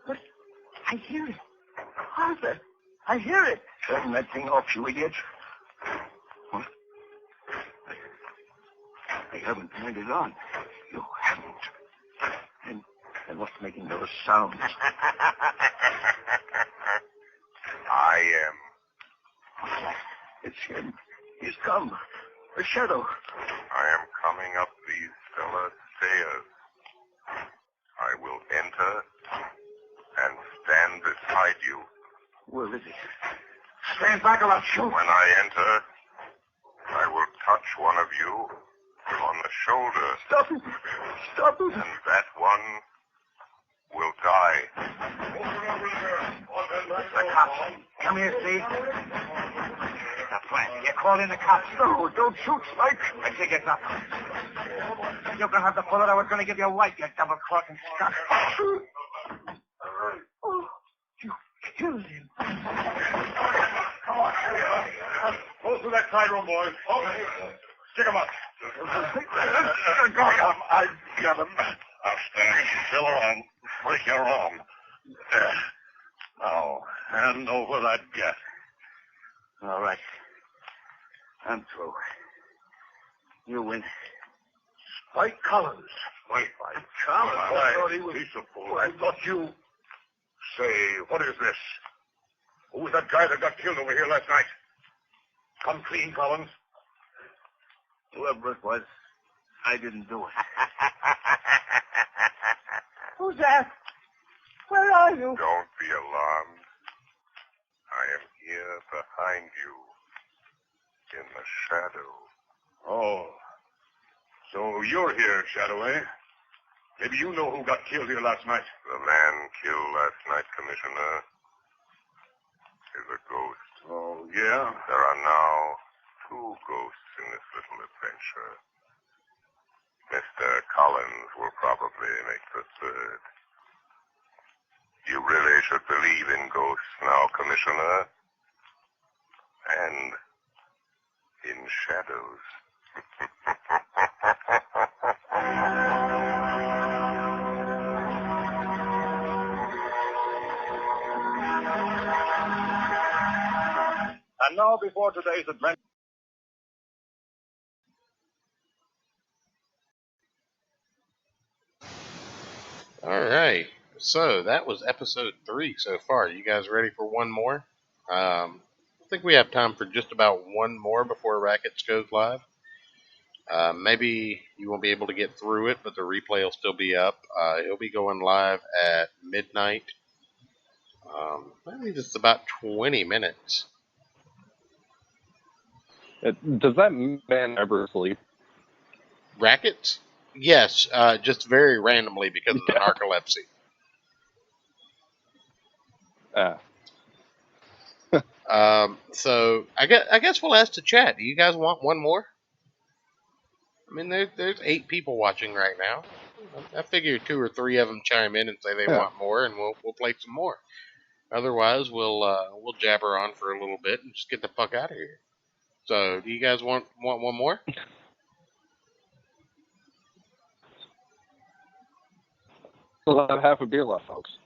But I hear it. Arthur, I hear it.
Turn that thing off, you idiot.
haven't turned it on. You haven't. And what's making those sounds?
I am.
It's him. He's come. A shadow.
I am coming up these cellar stairs. I will enter and stand beside you.
Where is he? Stand back or I'll shoot.
When I enter, I will touch one of you on the shoulder.
Stop it. Stop it.
And that one will die.
The cops. Come here, Steve. That's right. You call in the cops. No, don't shoot, Spike. I think it's up. You can have the bullet I was going to give your wife, you double-crossing skunk. Oh, you killed him.
Come on. Go through that side room, boys. Stick him up.
I got him.
Outstanding. Still on. Break your arm. There. Now, hand over that gat.
All right. I'm through. You win.
Spike Collins. Spike Collins? I thought he was... Piece of fool. I thought you... Say, what is this? Who was that guy that got killed over here last night? Come clean, Collins.
Whoever it was, I didn't do it.
Who's that? Where are you?
Don't be alarmed. I am here behind you. In the shadow.
Oh. So you're here, Shadow, eh? Maybe you know who got killed here last night.
The man killed last night, Commissioner, is a ghost.
Oh, yeah?
There are now 2 ghosts in this little adventure. Mr. Collins will probably make the 3rd. You really should believe in ghosts now, Commissioner. And in shadows.
And now, before today's adventure...
All right. So that was episode 3 so far. You guys ready for one more? I think we have time for just about one more before Rackets goes live. Maybe you won't be able to get through it, but the replay will still be up. It'll be going live at midnight. I believe it's about 20 minutes.
Does that man ever sleep?
Rackets? Yes, just very randomly because of the narcolepsy. So I guess we'll ask the chat. Do you guys want one more? I mean, there's 8 people watching right now. I figure 2 or 3 of them chime in and say they want more, and we'll play some more. Otherwise, we'll jabber on for a little bit and just get the fuck out of here. So, do you guys want one more?
We'll have half a beer left, folks.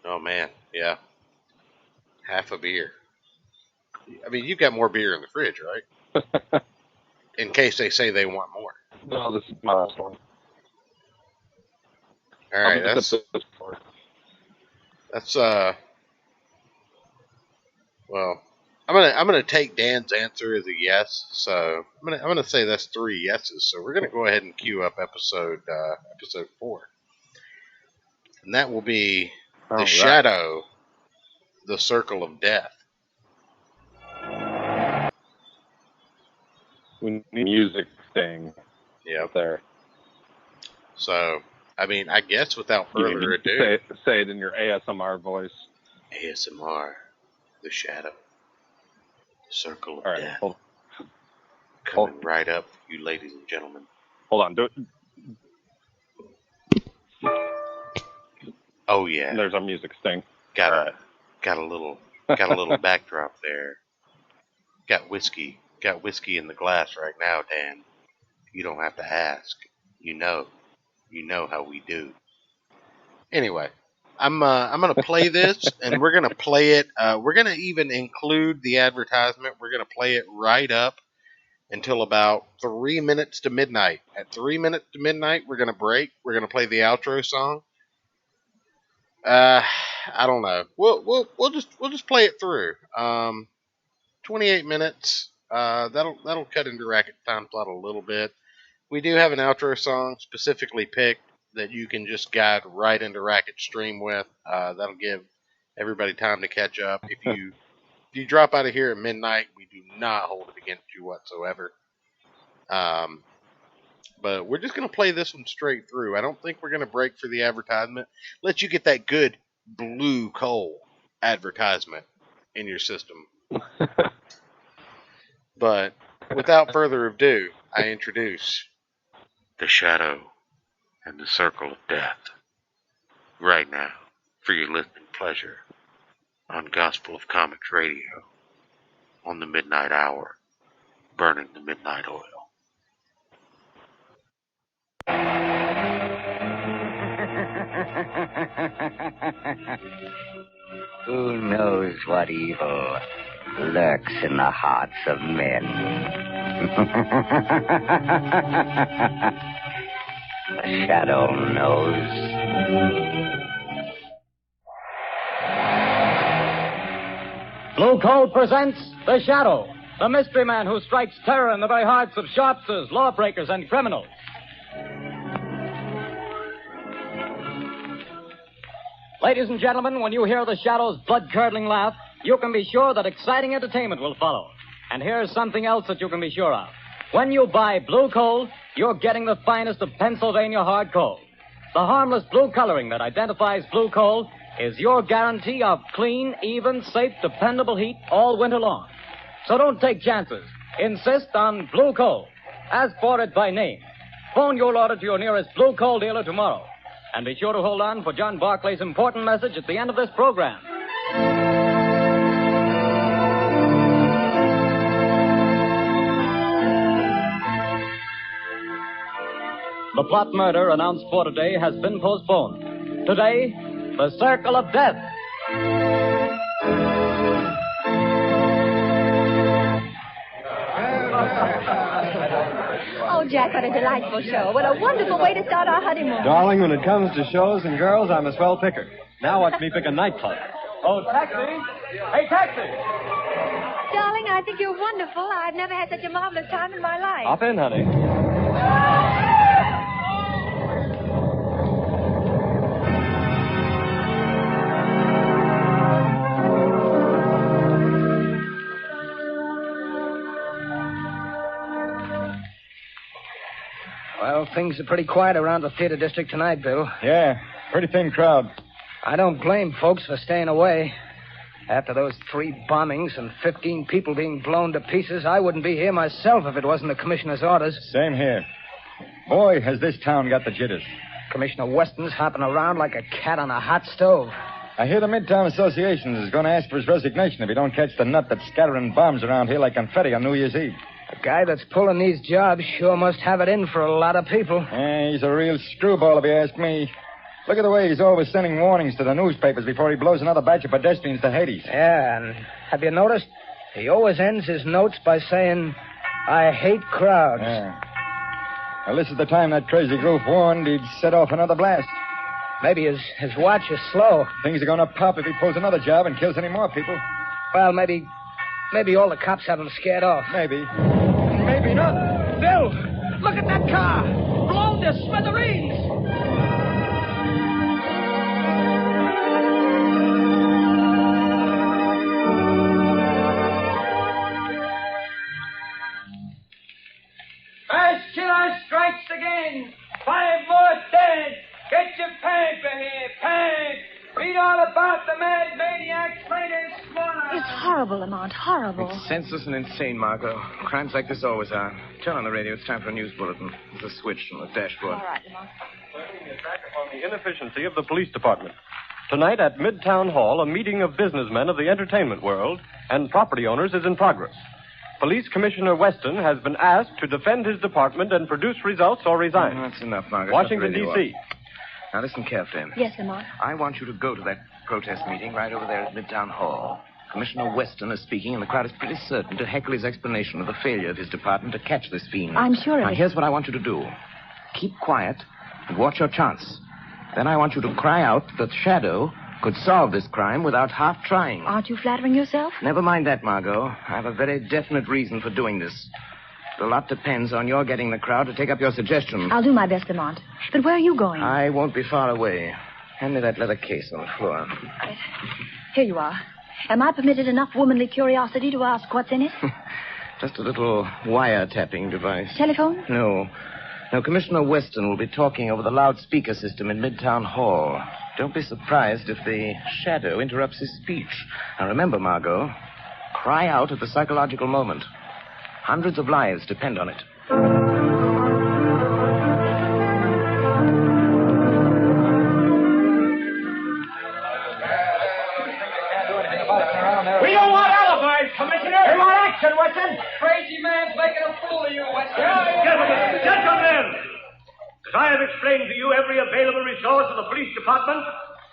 Oh man, yeah. Half a beer. I mean, you've got more beer in the fridge, right? In case they say they want more.
No, this is my last one.
All right, that's well, I'm gonna take Dan's answer as a yes. So I'm gonna say that's 3 yeses. So we're gonna go ahead and queue up episode 4, and that will be The Shadow, the Circle of Death.
We need music thing.
Yep.
There.
So, I mean, I guess without further ado,
say it in your ASMR voice.
ASMR, The Shadow, the Circle of
All right,
Death.
Hold
Coming right up, you ladies and gentlemen.
Hold on, do it.
Oh yeah.
There's our music sting.
Got a little backdrop there. Got whiskey in the glass right now, Dan. You don't have to ask. You know how we do. Anyway, I'm gonna play this, and we're gonna play it. We're gonna even include the advertisement. We're gonna play it right up until about 3 minutes to midnight. At 3 minutes to midnight, we're going to break. We're going to play the outro song. I don't know. We'll just play it through. 28 minutes. That'll cut into Racket time slot a little bit. We do have an outro song specifically picked that you can just guide right into Racket stream with. That'll give everybody time to catch up. If you drop out of here at midnight, we do not hold it against you whatsoever. But we're just going to play this one straight through. I don't think we're going to break for the advertisement. Let you get that good blue coal advertisement in your system. But without further ado, I introduce The Shadow and the Circle of Death right now for your listening pleasure on Gospel of Comics Radio on the midnight hour, burning the midnight oil.
Who knows what evil lurks in the hearts of men? The Shadow knows.
Blue Coal presents The Shadow, the mystery man who strikes terror in the very hearts of shopsters, lawbreakers, and criminals. Ladies and gentlemen, when you hear The Shadow's blood-curdling laugh, you can be sure that exciting entertainment will follow. And here's something else that you can be sure of. When you buy Blue Coal, you're getting the finest of Pennsylvania hard coal. The harmless blue coloring that identifies Blue Coal is your guarantee of clean, even, safe, dependable heat all winter long. So don't take chances. Insist on Blue Coal. Ask for it by name. Phone your order to your nearest Blue Coal dealer tomorrow. And be sure to hold on for John Barclay's important message at the end of this program. The plot murder announced for today has been postponed. Today, the Circle of Death.
Oh, Jack, what a delightful show. What a wonderful way to start our honeymoon.
Darling, when it comes to shows and girls, I'm a swell picker. Now watch me pick a nightclub.
Oh, taxi! Hey, taxi!
Darling, I think you're wonderful. I've never had such a marvelous time in my life.
Hop in, honey.
Well, things are pretty quiet around the theater district tonight, Bill.
Yeah, pretty thin crowd.
I don't blame folks for staying away. After those 3 bombings and 15 people being blown to pieces, I wouldn't be here myself if it wasn't the commissioner's orders.
Same here. Boy, has this town got the jitters.
Commissioner Weston's hopping around like a cat on a hot stove.
I hear the Midtown Association is going to ask for his resignation if he don't catch the nut that's scattering bombs around here like confetti on New Year's Eve.
The guy that's pulling these jobs sure must have it in for a lot of people.
Yeah, he's a real screwball if you ask me. Look at the way he's always sending warnings to the newspapers before he blows another batch of pedestrians to Hades.
Yeah, and have you noticed? He always ends his notes by saying, I hate crowds.
Yeah. Well, this is the time that crazy goof warned he'd set off another blast.
Maybe his watch is slow.
Things are going to pop if he pulls another job and kills any more people.
Well, maybe all the cops have him scared off.
Maybe.
Maybe not. Bill, look at that car. Blown to smithereens.
Mass killer strikes again. 5 more dead. Get your paper here, Peg. Read all about the mad maniac's latest slaughter.
It's horrible, Lamont, horrible.
It's senseless and insane, Margot. Crimes like this always are. Turn on the radio. It's time for a news bulletin. There's a switch on the dashboard.
All right, Lamont.
On the inefficiency of the police department. Tonight at Midtown Hall, a meeting of businessmen of the entertainment world and property owners is in progress. Police Commissioner Weston has been asked to defend his department and produce results or resign.
That's enough, Margaret.
Washington, D.C.
Now, listen carefully.
Yes, Lamont.
I want you to go to that protest meeting right over there at Midtown Hall.
Commissioner Weston is speaking, and the crowd is pretty certain to heckle his explanation of the failure of his department to catch this fiend.
I'm sure of
Now,
it.
here's what I want you to do. Keep quiet and watch your chance. Then I want you to cry out that Shadow could solve this crime without half trying.
Aren't you flattering yourself?
Never mind that, Margot. I have a very definite reason for doing this. A lot depends on your getting the crowd to take up your suggestion.
I'll do my best, Lamont. But where are you going?
I won't be far away. Hand me that leather case on the floor.
Right. Here you are. Am I permitted enough womanly curiosity to ask what's in it?
Just a little wiretapping device.
Telephone?
No. No, Commissioner Weston will be talking over the loudspeaker system in Midtown Hall. Don't be surprised if the Shadow interrupts his speech. Now remember, Margot, cry out at the psychological moment. Hundreds of lives depend on it.
We don't want alibis, Commissioner. We want action, Weston. Crazy man's making a fool of you, Weston.
Gentlemen, as I have explained to you, every available resource of the police department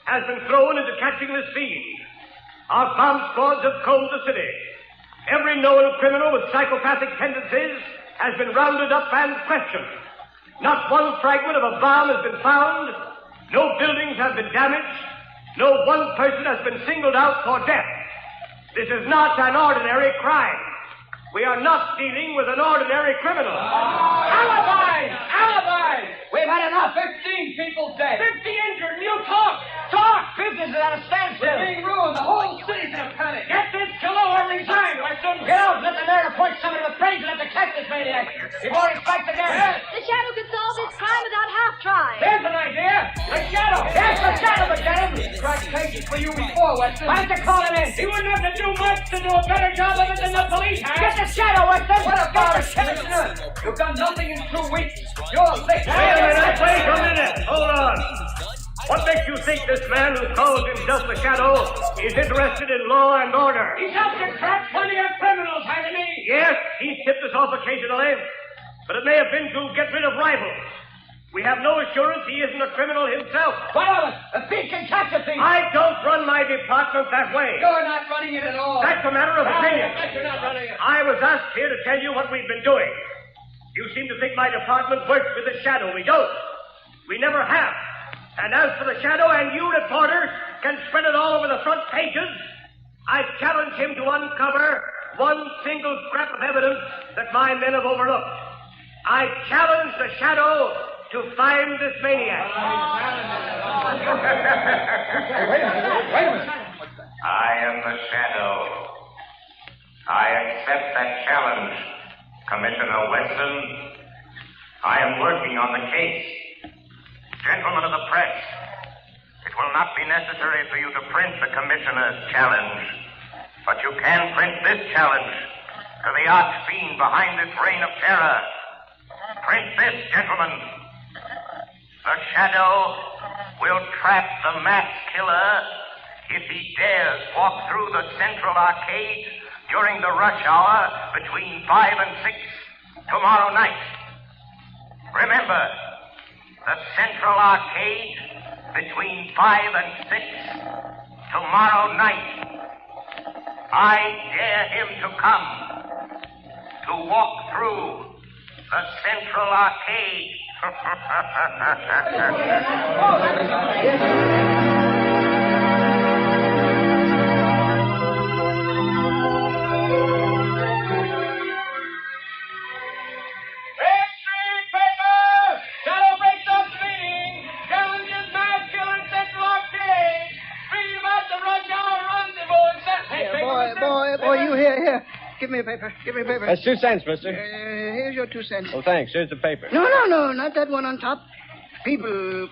has been thrown into catching this fiend. Our bomb squads have combed the city. Every known criminal with psychopathic tendencies has been rounded up and questioned. Not one fragment of a bomb has been found. No buildings have been damaged. No one person has been singled out for death. This is not an ordinary crime. We are not dealing with an ordinary criminal.
Alibis! Alibis! We've had enough. 15 people dead. 50 injured, and you talk! Talk! Business is at a standstill. We're being ruined. The whole city's in a panic. Get this killer or resign, Weston. Get out and let the mayor appoint somebody with brains enough to catch this maniac. Before he strikes again. Yes.
The Shadow could solve this crime without half trying.
There's an idea. The Shadow. Yes, the Shadow would get him. He tried cases for you before, Weston. Why don't you call him in? He wouldn't have to do much to do a better job of it than the police have. Get the Shadow, Weston. What about it, Commissioner? You've done nothing in 2 weeks. You're late.
Wait a minute. Hold on. What makes you think this man who calls himself the Shadow is interested in law and order?
He's helped to trap plenty of criminals, hasn't he?
Yes, he's tipped us off occasionally, but it may have been to get rid of rivals. We have no assurance he isn't a criminal himself.
What of it? A thief can catch a thief.
I don't run my department that way.
You're not running it at all.
That's a matter of opinion.
You're not running it.
I was asked here to tell you what we've been doing. You seem to think my department works with the Shadow. We don't. We never have. And as for the Shadow, and you reporters can spread it all over the front pages, I challenge him to uncover one single scrap of evidence that my men have overlooked. I challenge the Shadow to find this maniac.
Wait a minute.
I am the Shadow. I accept that challenge, Commissioner Weston. I am working on the case. Gentlemen of the press, it will not be necessary for you to print the Commissioner's challenge, but you can print this challenge to the arch-fiend behind this reign of terror. Print this, gentlemen. The Shadow will trap the mass killer if he dares walk through the Central Arcade during the rush hour between 5 and 6 tomorrow night. Remember, the Central Arcade between 5 and 6 tomorrow night. I dare him to come to walk through the Central Arcade.
Boy, you here. Give me a paper.
That's 2 cents, mister.
Here's your 2 cents.
Well, thanks. Here's the paper.
No, not that one on top.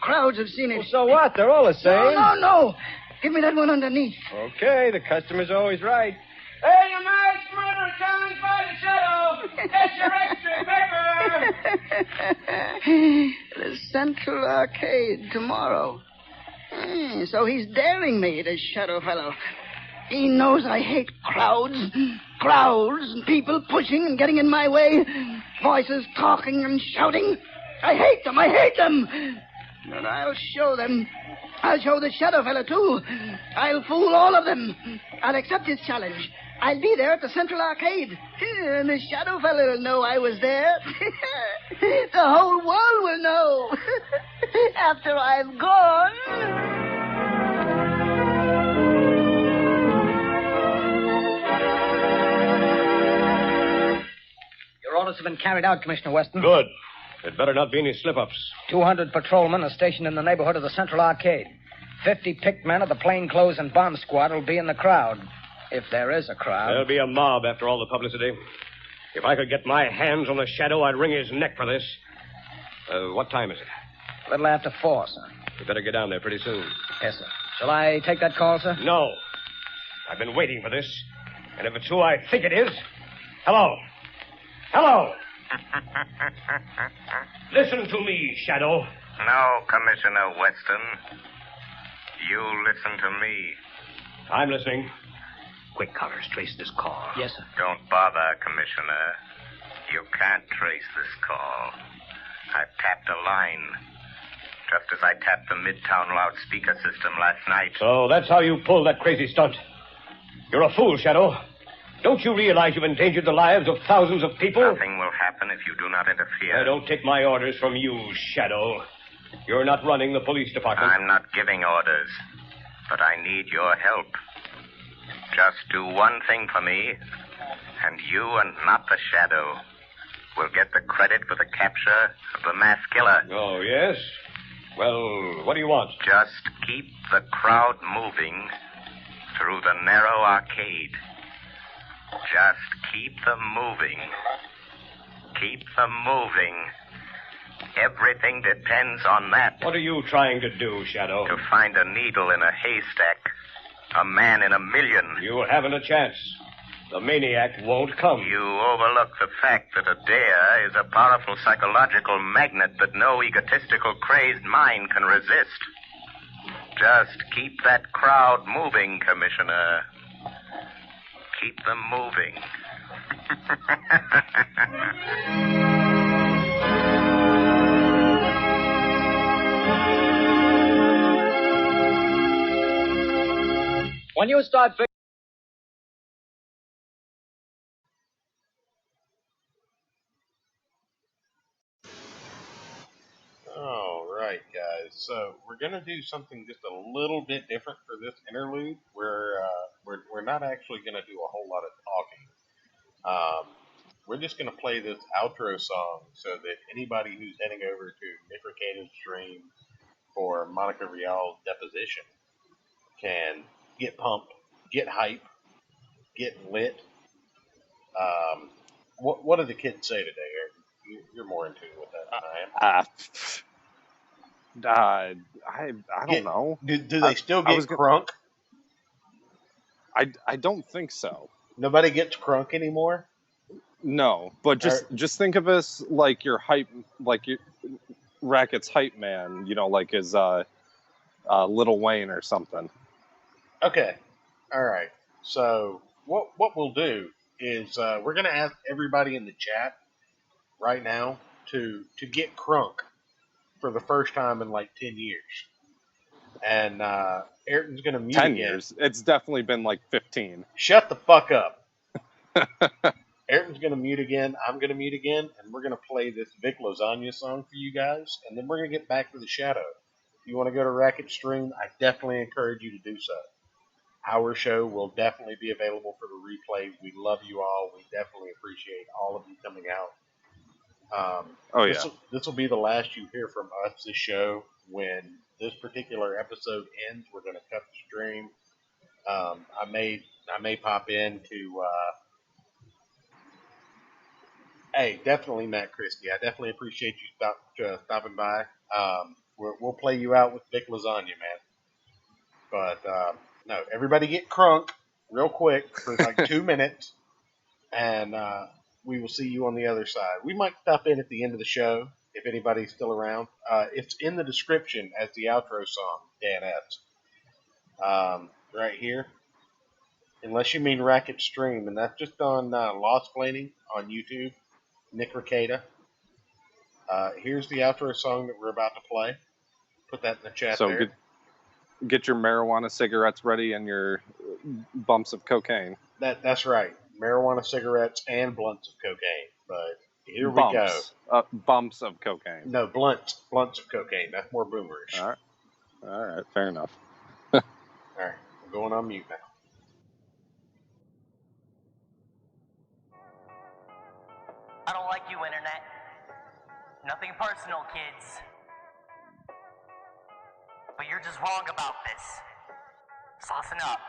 Crowds have seen it.
Well, so what? They're all the same.
No. Give me that one underneath.
Okay, the customer's always right.
Hey, you mass murderer challenged by the Shadow. That's your extra paper.
The Central Arcade tomorrow. So he's daring me, this Shadow fellow. He knows I hate crowds, and people pushing and getting in my way, voices talking and shouting. I hate them. And I'll show them. I'll show the shadow fella, too. I'll fool all of them. I'll accept his challenge. I'll be there at the Central Arcade. And the shadow fella will know I was there. The whole world will know. After I've gone.
Your orders have been carried out, Commissioner Weston.
Good. There'd better not be any slip-ups.
200 patrolmen are stationed in the neighborhood of the Central Arcade. 50 picked men of the plainclothes and bomb squad will be in the crowd. If there is a crowd.
There'll be a mob after all the publicity. If I could get my hands on the shadow, I'd wring his neck for this. What time is it?
A little after 4, sir.
We better get down there pretty soon.
Yes, sir. Shall I take that call, sir?
No. I've been waiting for this. And if it's who I think it is... Hello. Hello. Listen to me, Shadow.
No, Commissioner Weston. You listen to me.
I'm listening. Quick, Collars, trace this call.
Yes, sir.
Don't bother, Commissioner. You can't trace this call. I've tapped a line. Just as I tapped the Midtown loudspeaker system last night.
So that's how you pulled that crazy stunt. You're a fool, Shadow. Don't you realize you've endangered the lives of thousands of people?
Nothing will happen if you do not interfere.
I don't take my orders from you, Shadow. You're not running the police department.
I'm not giving orders, but I need your help. Just do one thing for me, and you and not the Shadow will get the credit for the capture of the mass killer.
Oh, yes? Well, what do you want?
Just keep the crowd moving through the narrow arcade. Just keep them moving. Keep them moving. Everything depends on that.
What are you trying to do, Shadow?
To find a needle in a haystack. A man in a million.
You haven't a chance. The maniac won't come.
You overlook the fact that a dare is a powerful psychological magnet that no egotistical, crazed mind can resist. Just keep that crowd moving, Commissioner. Keep them moving.
When you start...
All right, guys. So we're gonna do something just a little bit different for this interlude. We're not actually gonna do a whole lot of talking. We're just gonna play this outro song so that anybody who's heading over to Nick Recado's stream for Monica Rial's deposition can get pumped, get hype, get lit. What do the kids say today, Eric? You're more in tune with that than I am.
I don't know.
Do they still get crunk?
I don't think so.
Nobody gets crunk anymore?
No, but just think of us like your hype, like your Racket's hype man, you know, like his Lil Wayne or something.
Okay. All right. So what we'll do is we're going to ask everybody in the chat right now to get crunk for the first time in like 10 years. And Ayrton's going to mute
10
again.
years. It's definitely been like 15.
Shut the fuck up. Ayrton's going to mute again. I'm going to mute again. And we're going to play this Vic Lasagna song for you guys. And then we're going to get back to the Shadow. If you want to go to Racket Stream, I definitely encourage you to do so. Our show will definitely be available for the replay. We love you all. We definitely appreciate all of you coming out. This will be the last you hear from us this show. When this particular episode ends, we're going to cut the stream. I may pop in to... hey, definitely Matt Christie. I definitely appreciate you stopping by. We'll play you out with Vic Lasagna, man. But... no, everybody get crunk real quick for like 2 minutes, and we will see you on the other side. We might stop in at the end of the show if anybody's still around. It's in the description as the outro song, Dan S. Right here. Unless you mean Racket Stream, and that's just on Lost Planning on YouTube, Nick Recato. Here's the outro song that we're about to play. Put that in the chat
So
there.
get your marijuana cigarettes ready and your bumps of cocaine.
That's right. Marijuana, cigarettes, and blunts of cocaine. But here we go.
Bumps of cocaine.
No, blunts of cocaine. That's more boomerish.
All right, fair enough.
All right, I'm going on mute now.
I don't like you, Internet. Nothing personal, kids. But you're just wrong about this. Soften up.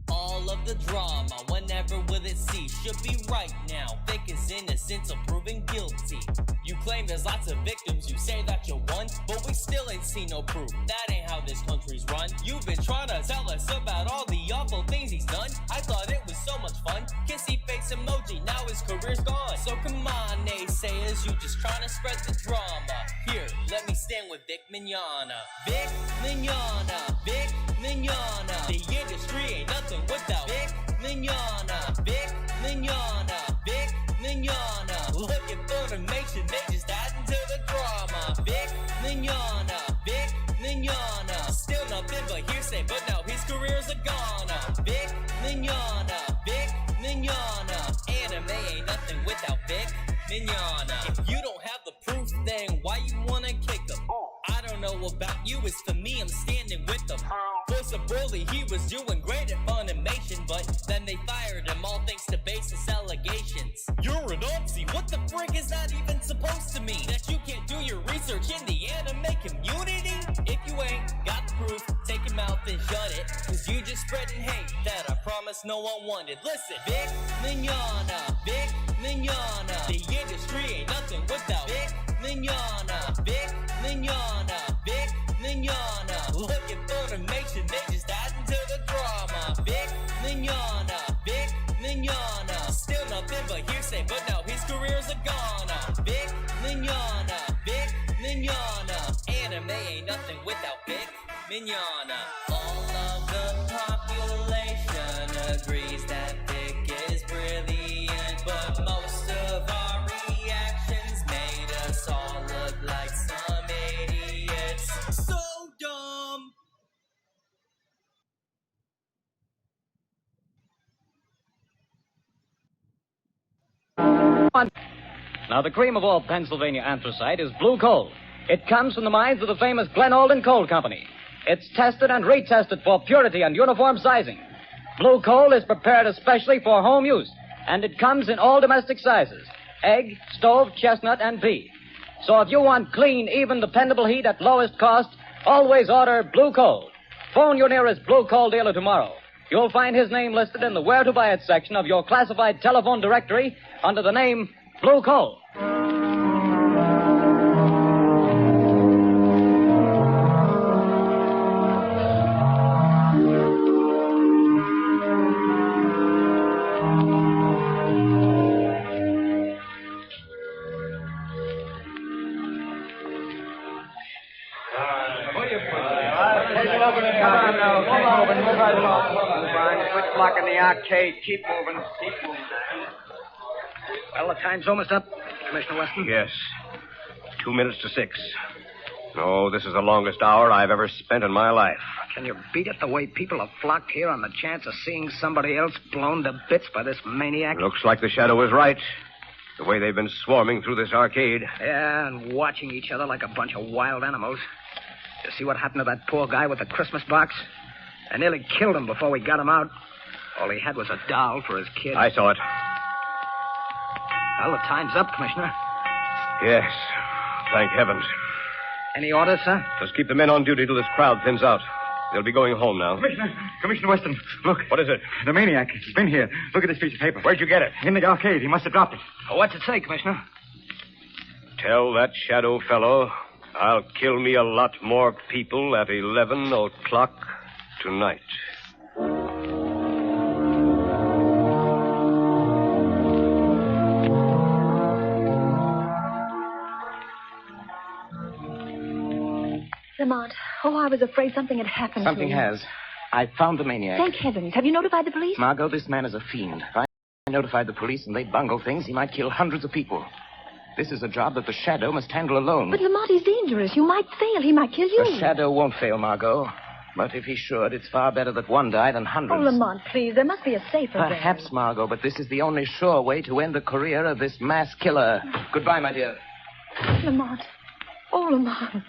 All of the drama, whenever will it cease? Should be right now. Fake is innocent, so proven guilty. You claim there's lots of victims, you say that you won, but we still ain't seen no proof. That ain't how this country's run. You've been trying to tell us about all the awful things he's done. I thought it was so much fun. Kissy face emoji, now his career's gone. So come on, naysayers, you just trying to spread the drama. Here, let me stand with Vic Mignogna. Vic Mignogna, Vic Mignogna. The industry ain't nothing without Vic Mignogna, Vic Mignogna, Vic Mignogna. Looking for the nation, they just adding to the drama. Vic Mignogna, Vic Mignogna. Still nothing but hearsay, but now his career's a goner. Vic Mignogna, Vic Mignogna. Anime ain't nothing without Vic Mignogna. If you don't have the proof, then why you wanna kick him? I don't know about you, it's for me, I'm standing with them. For Sabroli, he was doing great at Funimation, but then they fired him, all thanks to baseless allegations. You're an Nazi, what the frick is that even supposed to mean? That you can't do your research in the anime community? If you ain't got the proof, take your mouth and shut it, cause you just spreading hate that I promise no one wanted. Listen, Vic Mignogna, Vic Mignogna. The industry ain't nothing without Vic Mignogna, Vic Mignogna, Vic Mignogna. Looking for the nation, they just adding to the drama. Vic Mignogna, Vic Mignogna. Still nothing but hearsay, but now his career's a goner. Vic Mignogna, Vic Mignogna. Anime ain't nothing without Vic Mignogna. All of the population agrees that Vic is brilliant, but most of our reactions made us all look like some idiots. So dumb.
Now, the cream of all Pennsylvania anthracite is blue coal. It comes from the mines of the famous Glen Alden Coal Company. It's tested and retested for purity and uniform sizing. Blue coal is prepared especially for home use, and it comes in all domestic sizes: egg, stove, chestnut, and pea. So if you want clean, even, dependable heat at lowest cost, always order blue coal. Phone your nearest blue coal dealer tomorrow. You'll find his name listed in the Where to Buy It section of your classified telephone directory under the name Blue Coal.
Quit blocking the arcade. Keep moving. Well, the time's almost up, Commissioner Weston.
Yes. 2 minutes to 6. No, this is the longest hour I've ever spent in my life.
Can you beat it the way people have flocked here on the chance of seeing somebody else blown to bits by this maniac?
Looks like the shadow was right. The way they've been swarming through this arcade.
Yeah, and watching each other like a bunch of wild animals. You see what happened to that poor guy with the Christmas box? I nearly killed him before we got him out. All he had was a doll for his kid.
I saw it.
Well, the time's up, Commissioner.
Yes. Thank heavens.
Any orders, sir?
Just keep the men on duty till this crowd thins out. They'll be going home now.
Commissioner Weston, look.
What is it?
The maniac. He's been here. Look at this piece of paper.
Where'd you get it?
In the arcade. He must have dropped it.
What's it say, Commissioner?
Tell that shadow fellow I'll kill me a lot more people at 11 o'clock tonight.
Lamont, I was afraid something had happened to
Something
him.
has. I found the maniac.
Thank heavens. Have you notified the police?
Margot, this man is a fiend. If I notified the police and they bungle things, he might kill hundreds of people. This is a job that the Shadow must handle alone.
But Lamont, he's dangerous. You might fail. He might kill you.
The Shadow won't fail, Margot. But if he should, it's far better that one die than hundreds.
Oh, Lamont, please. There must be a safer way.
Perhaps, Margot, but this is the only sure way to end the career of this mass killer. Goodbye, my dear.
Lamont. Oh, Lamont.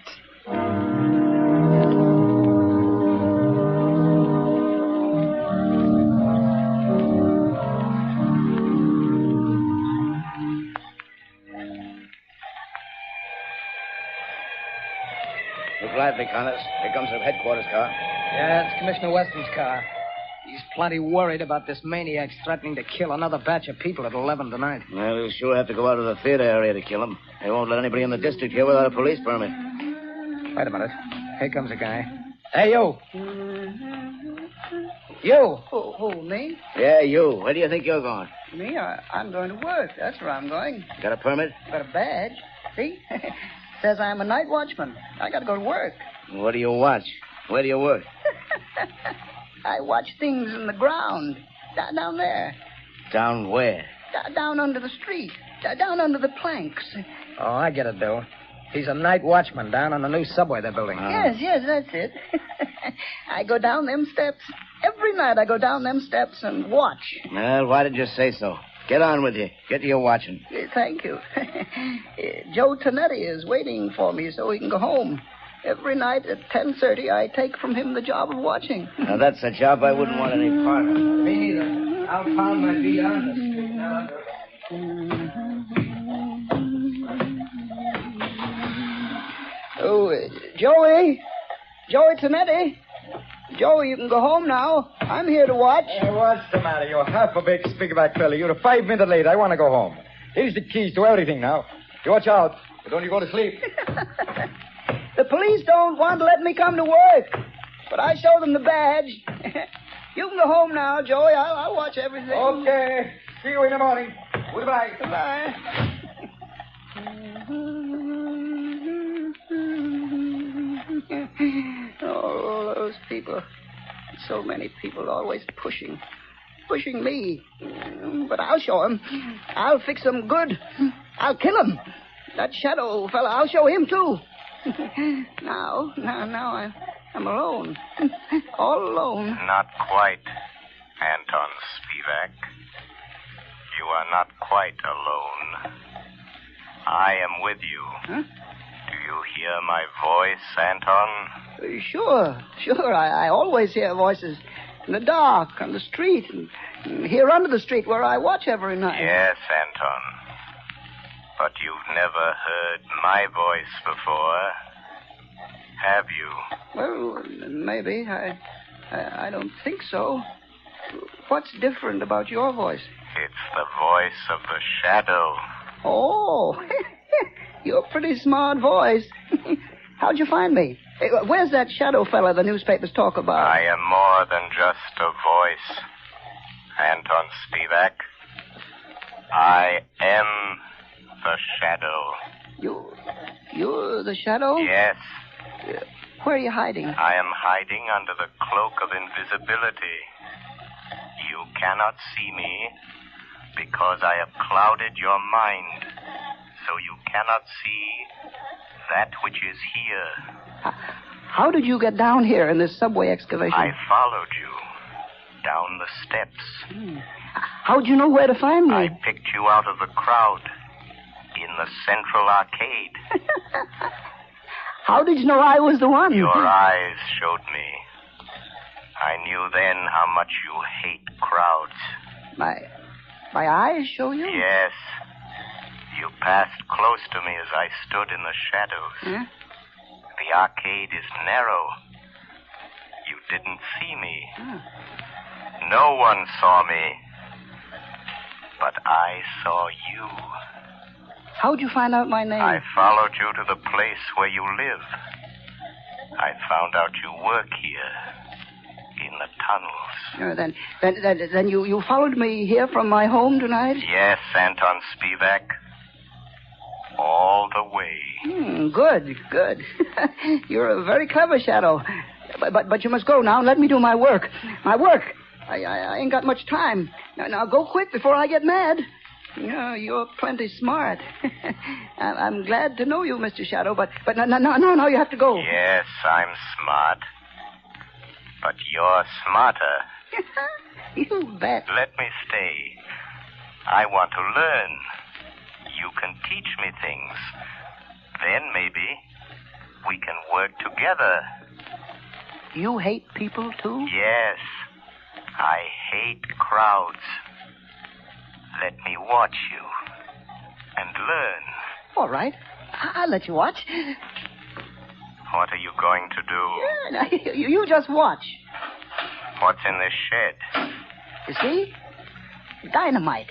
Look lively, Connors. Here comes the headquarters car.
Yeah, it's Commissioner Weston's car. He's plenty worried about this maniac threatening to kill another batch of people at 11 tonight.
Well, he'll sure have to go out of the theater area to kill him. They won't let anybody in the district here without a police permit.
Wait a minute. Here comes a guy. Hey, you. You.
Who, me?
Yeah, you. Where do you think you're going?
Me? I'm going to work. That's where I'm going.
Got a permit?
Got a badge. See? Says I'm a night watchman. I got to go to work.
What do you watch? Where do you work?
I watch things in the ground. Down there.
Down where?
Down under the street. Down under the planks.
Oh, I get it, Bill. He's a night watchman down on the new subway they're building.
Yes, that's it. I go down them steps. Every night I go down them steps and watch.
Well, why did you say so? Get on with you. Get to your watching.
Thank you. Joe Tonetti is waiting for me so he can go home. Every night at 10:30, I take from him the job of watching.
Now, that's a job I wouldn't want any part of.
Me neither. I'll pound my feet on the street.
Oh, Joey Tonetti. Joey, you can go home now. I'm here to watch.
Hey, what's the matter? You're half a big speakerback fella. You're 5 minutes late. I want to go home. Here's the keys to everything now. You watch out. But don't you go to sleep.
The police don't want to let me come to work. But I show them the badge. You can go home now, Joey. I'll watch everything.
Okay. See you in the morning. Goodbye.
Goodbye. Oh, those people. So many people always pushing me. But I'll show them. I'll fix them good. I'll kill them. That Shadow fella, I'll show him, too. Now I'm alone. All alone.
Not quite, Anton Spivak. You are not quite alone. I am with you.
Huh?
Do you hear my voice, Anton?
Sure. I always hear voices in the dark, on the street, and here under the street where I watch every night.
Yes, Anton. But you've never heard my voice before, have you?
Well, maybe. I don't think so. What's different about your voice?
It's the voice of the Shadow.
Oh, you're a pretty smart voice. How'd you find me? Where's that Shadow fella the newspapers talk about?
I am more than just a voice, Anton Spivak. I am the Shadow.
You're the Shadow?
Yes.
Where are you hiding?
I am hiding under the cloak of invisibility. You cannot see me because I have clouded your mind, so you cannot see that which is here.
How did you get down here in this subway excavation?
I followed you down the steps.
How'd you know where to find me?
I picked you out of the crowd in the Central Arcade.
How did you know I was the one?
Your eyes showed me. I knew then how much you hate crowds.
My eyes show you?
Yes. You passed close to me as I stood in the shadows.
Huh?
The arcade is narrow. You didn't see me. No one saw me. But I saw you.
How'd you find out my name?
I followed you to the place where you live. I found out you work here, in the tunnels.
Then you followed me here from my home tonight?
Yes, Anton Spivak. All the way.
Good. You're a very clever Shadow. But you must go now and let me do my work. I ain't got much time. Now go quick before I get mad. Yeah, you're plenty smart. I'm glad to know you, Mr. Shadow, but no, you have to go.
Yes, I'm smart. But you're smarter.
You bet.
Let me stay. I want to learn. You can teach me things. Then maybe we can work together.
You hate people, too?
Yes. I hate crowds. Let me watch you and learn.
All right. I'll let you watch.
What are you going to do?
Yeah, you just watch.
What's in this shed?
You see? Dynamite.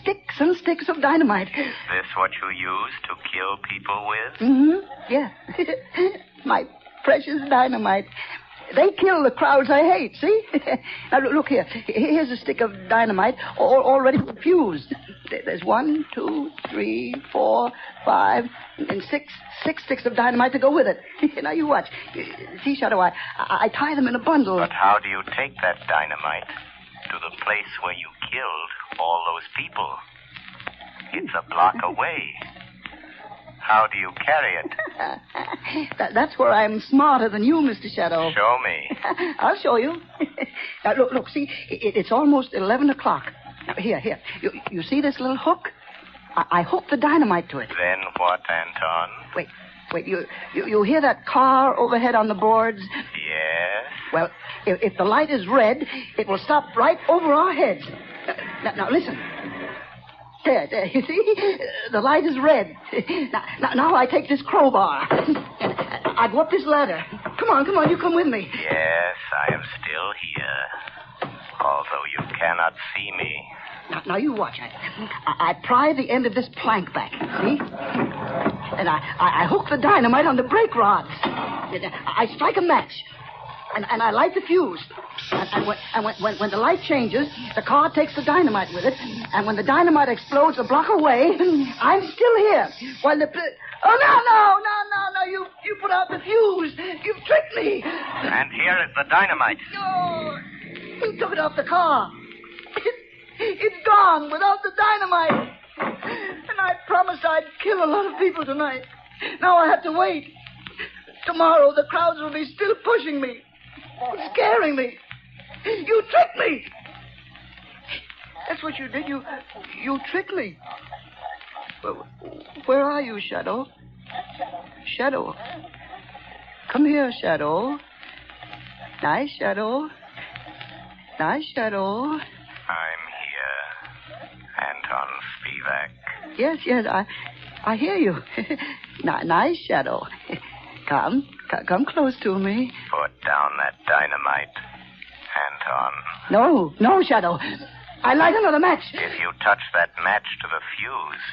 Sticks and sticks of dynamite.
Is this what you use to kill people with?
Mm-hmm. Yeah. My precious dynamite. They kill the crowds I hate, see? Now, look here. Here's a stick of dynamite already fused. There's 1, 2, 3, 4, 5, and 6 sticks of dynamite to go with it. Now, you watch. See, Shadow, I tie them in a bundle.
But how do you take that dynamite to the place where you killed all those people? It's a block away. How do you carry it?
That's where I'm smarter than you, Mr. Shadow.
Show me.
I'll show you. Now, look, see, it's almost 11 o'clock. Now, here. You see this little hook? I hook the dynamite to it.
Then what, Anton?
Wait, you hear that car overhead on the boards?
Yes.
Well, if the light is red, it will stop right over our heads. Now listen. There, you see? The light is red. Now I take this crowbar. And I go up this ladder. Come on, you come with me.
Yes, I am still here. Although you cannot see me.
Now you watch. I pry the end of this plank back, see? And I hook the dynamite on the brake rods. I strike a match. And I light the fuse. And when the light changes, the car takes the dynamite with it. And when the dynamite explodes a block away, I'm still here. While the... Oh, no. You put out the fuse. You've tricked me.
And here is the dynamite.
No. You took it off the car. It's gone without the dynamite. And I promised I'd kill a lot of people tonight. Now I have to wait. Tomorrow the crowds will be still pushing me. Scaring me. You tricked me. That's what you did. You tricked me. Where are you, Shadow? Shadow. Come here, Shadow. Nice, Shadow. Nice, Shadow.
I'm here, Anton Spivak.
Yes, I hear you. Nice, Shadow. Come close to me.
Put down that dynamite, Anton.
No, Shadow. I light another match.
If you touch that match to the fuse,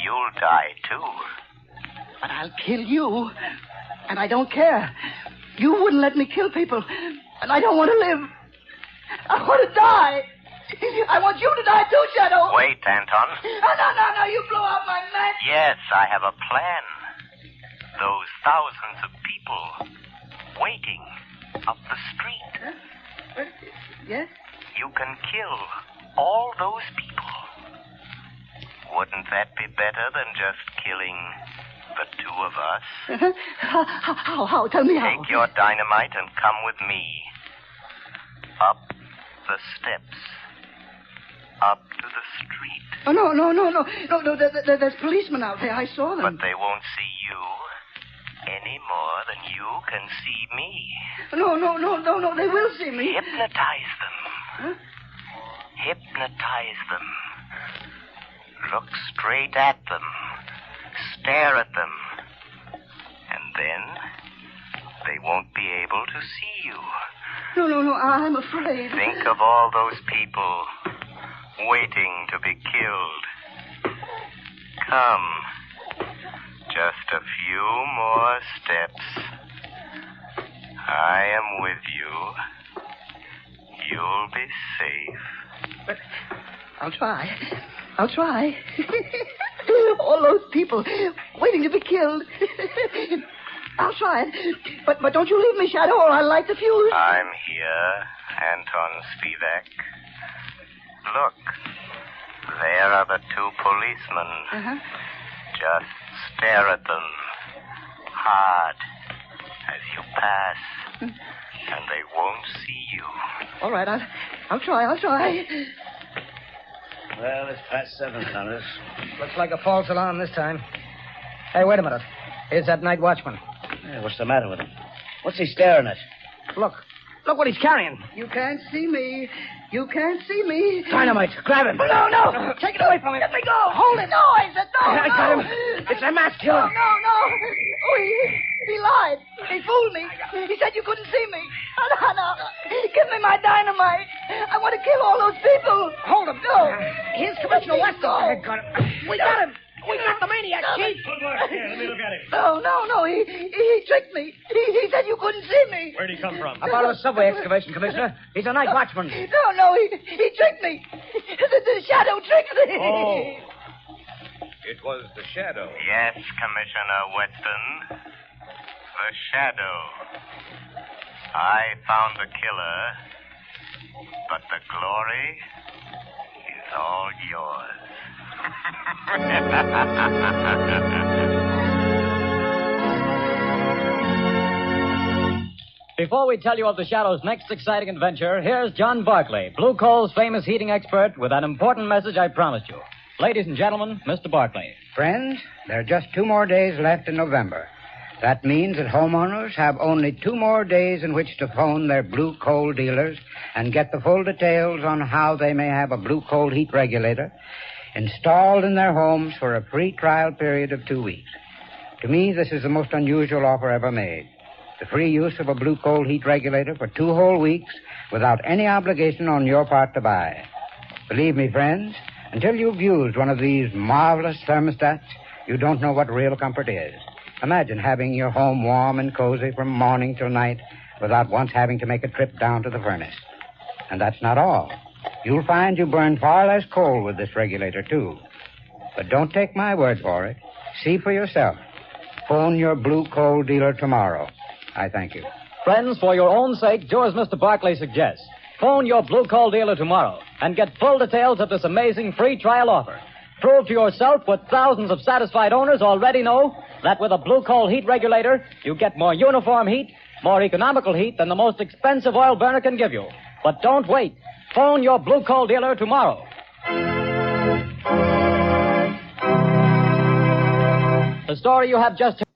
you'll die too.
But I'll kill you, and I don't care. You wouldn't let me kill people, and I don't want to live. I want to die. I want you to die too, Shadow.
Wait, Anton.
No, you blow out my match.
Yes, I have a plan. Those thousands of people waiting up the street.
Yes?
You can kill all those people. Wouldn't that be better than just killing the two of us?
How? Tell me how.
Take your dynamite and come with me. Up the steps. Up to the street.
Oh, no. There's policemen out there. I saw them.
But they won't see you any more than you can see me.
No. They will see me.
Hypnotize them.
Huh?
Hypnotize them. Look straight at them. Stare at them. And then they won't be able to see you.
No, I'm afraid.
Think of all those people waiting to be killed. Come. Just a few more steps. I am with you. You'll be safe.
But I'll try. All those people waiting to be killed. I'll try it. But don't you leave me, Shadow, or I'll light the fuse.
I'm here, Anton Spivak. Look. There are the two policemen.
Uh-huh.
Just stare at them hard as you pass, and they won't see you.
All right, I'll try.
Well, it's past 7, Connors. Looks like a false alarm this time. Hey, wait a minute. Here's that night watchman.
Yeah, what's the matter with him? What's he staring at?
Look what he's carrying.
You can't see me. You can't see me.
Dynamite. Grab him.
No.
Take it away from him.
Let me go. Hold it. No, I said no.
I got him. It's a masked killer.
No. Oh, he lied. He fooled me. He said you couldn't see me. No. Give me my dynamite. I want to kill all those people.
Hold him.
No.
Here's Commissioner Weston.
No.
We got him. We got the maniac, Chief.
Good work. Here, let me look at him.
No. He tricked me. He said you couldn't see me.
Where'd he come from?
Up out of a subway excavation, Commissioner. He's a night watchman.
No. He tricked me. The shadow tricked me.
Oh.
It was the shadow.
Yes, Commissioner Weston. The shadow. I found the killer, but the glory is all yours.
Before we tell you of the Shadow's next exciting adventure, here's John Barclay, Blue Coal's famous heating expert, with an important message I promised you. Ladies and gentlemen, Mr. Barclay.
Friends, there are just 2 more days left in November. That means that homeowners have only 2 more days in which to phone their Blue Coal dealers and get the full details on how they may have a Blue Coal heat regulator installed in their homes for a free trial period of 2 weeks. To me, this is the most unusual offer ever made. The free use of a Blue Coal heat regulator for 2 whole weeks without any obligation on your part to buy. Believe me, friends, until you've used one of these marvelous thermostats, you don't know what real comfort is. Imagine having your home warm and cozy from morning till night without once having to make a trip down to the furnace. And that's not all. You'll find you burn far less coal with this regulator, too. But don't take my word for it. See for yourself. Phone your Blue Coal dealer tomorrow. I thank you.
Friends, for your own sake, do as Mr. Barclay suggests. Phone your Blue Coal dealer tomorrow and get full details of this amazing free trial offer. Prove to yourself what thousands of satisfied owners already know, that with a Blue Coal heat regulator, you get more uniform heat, more economical heat than the most expensive oil burner can give you. But don't wait. Phone your Blue Coal dealer tomorrow. The story you have just heard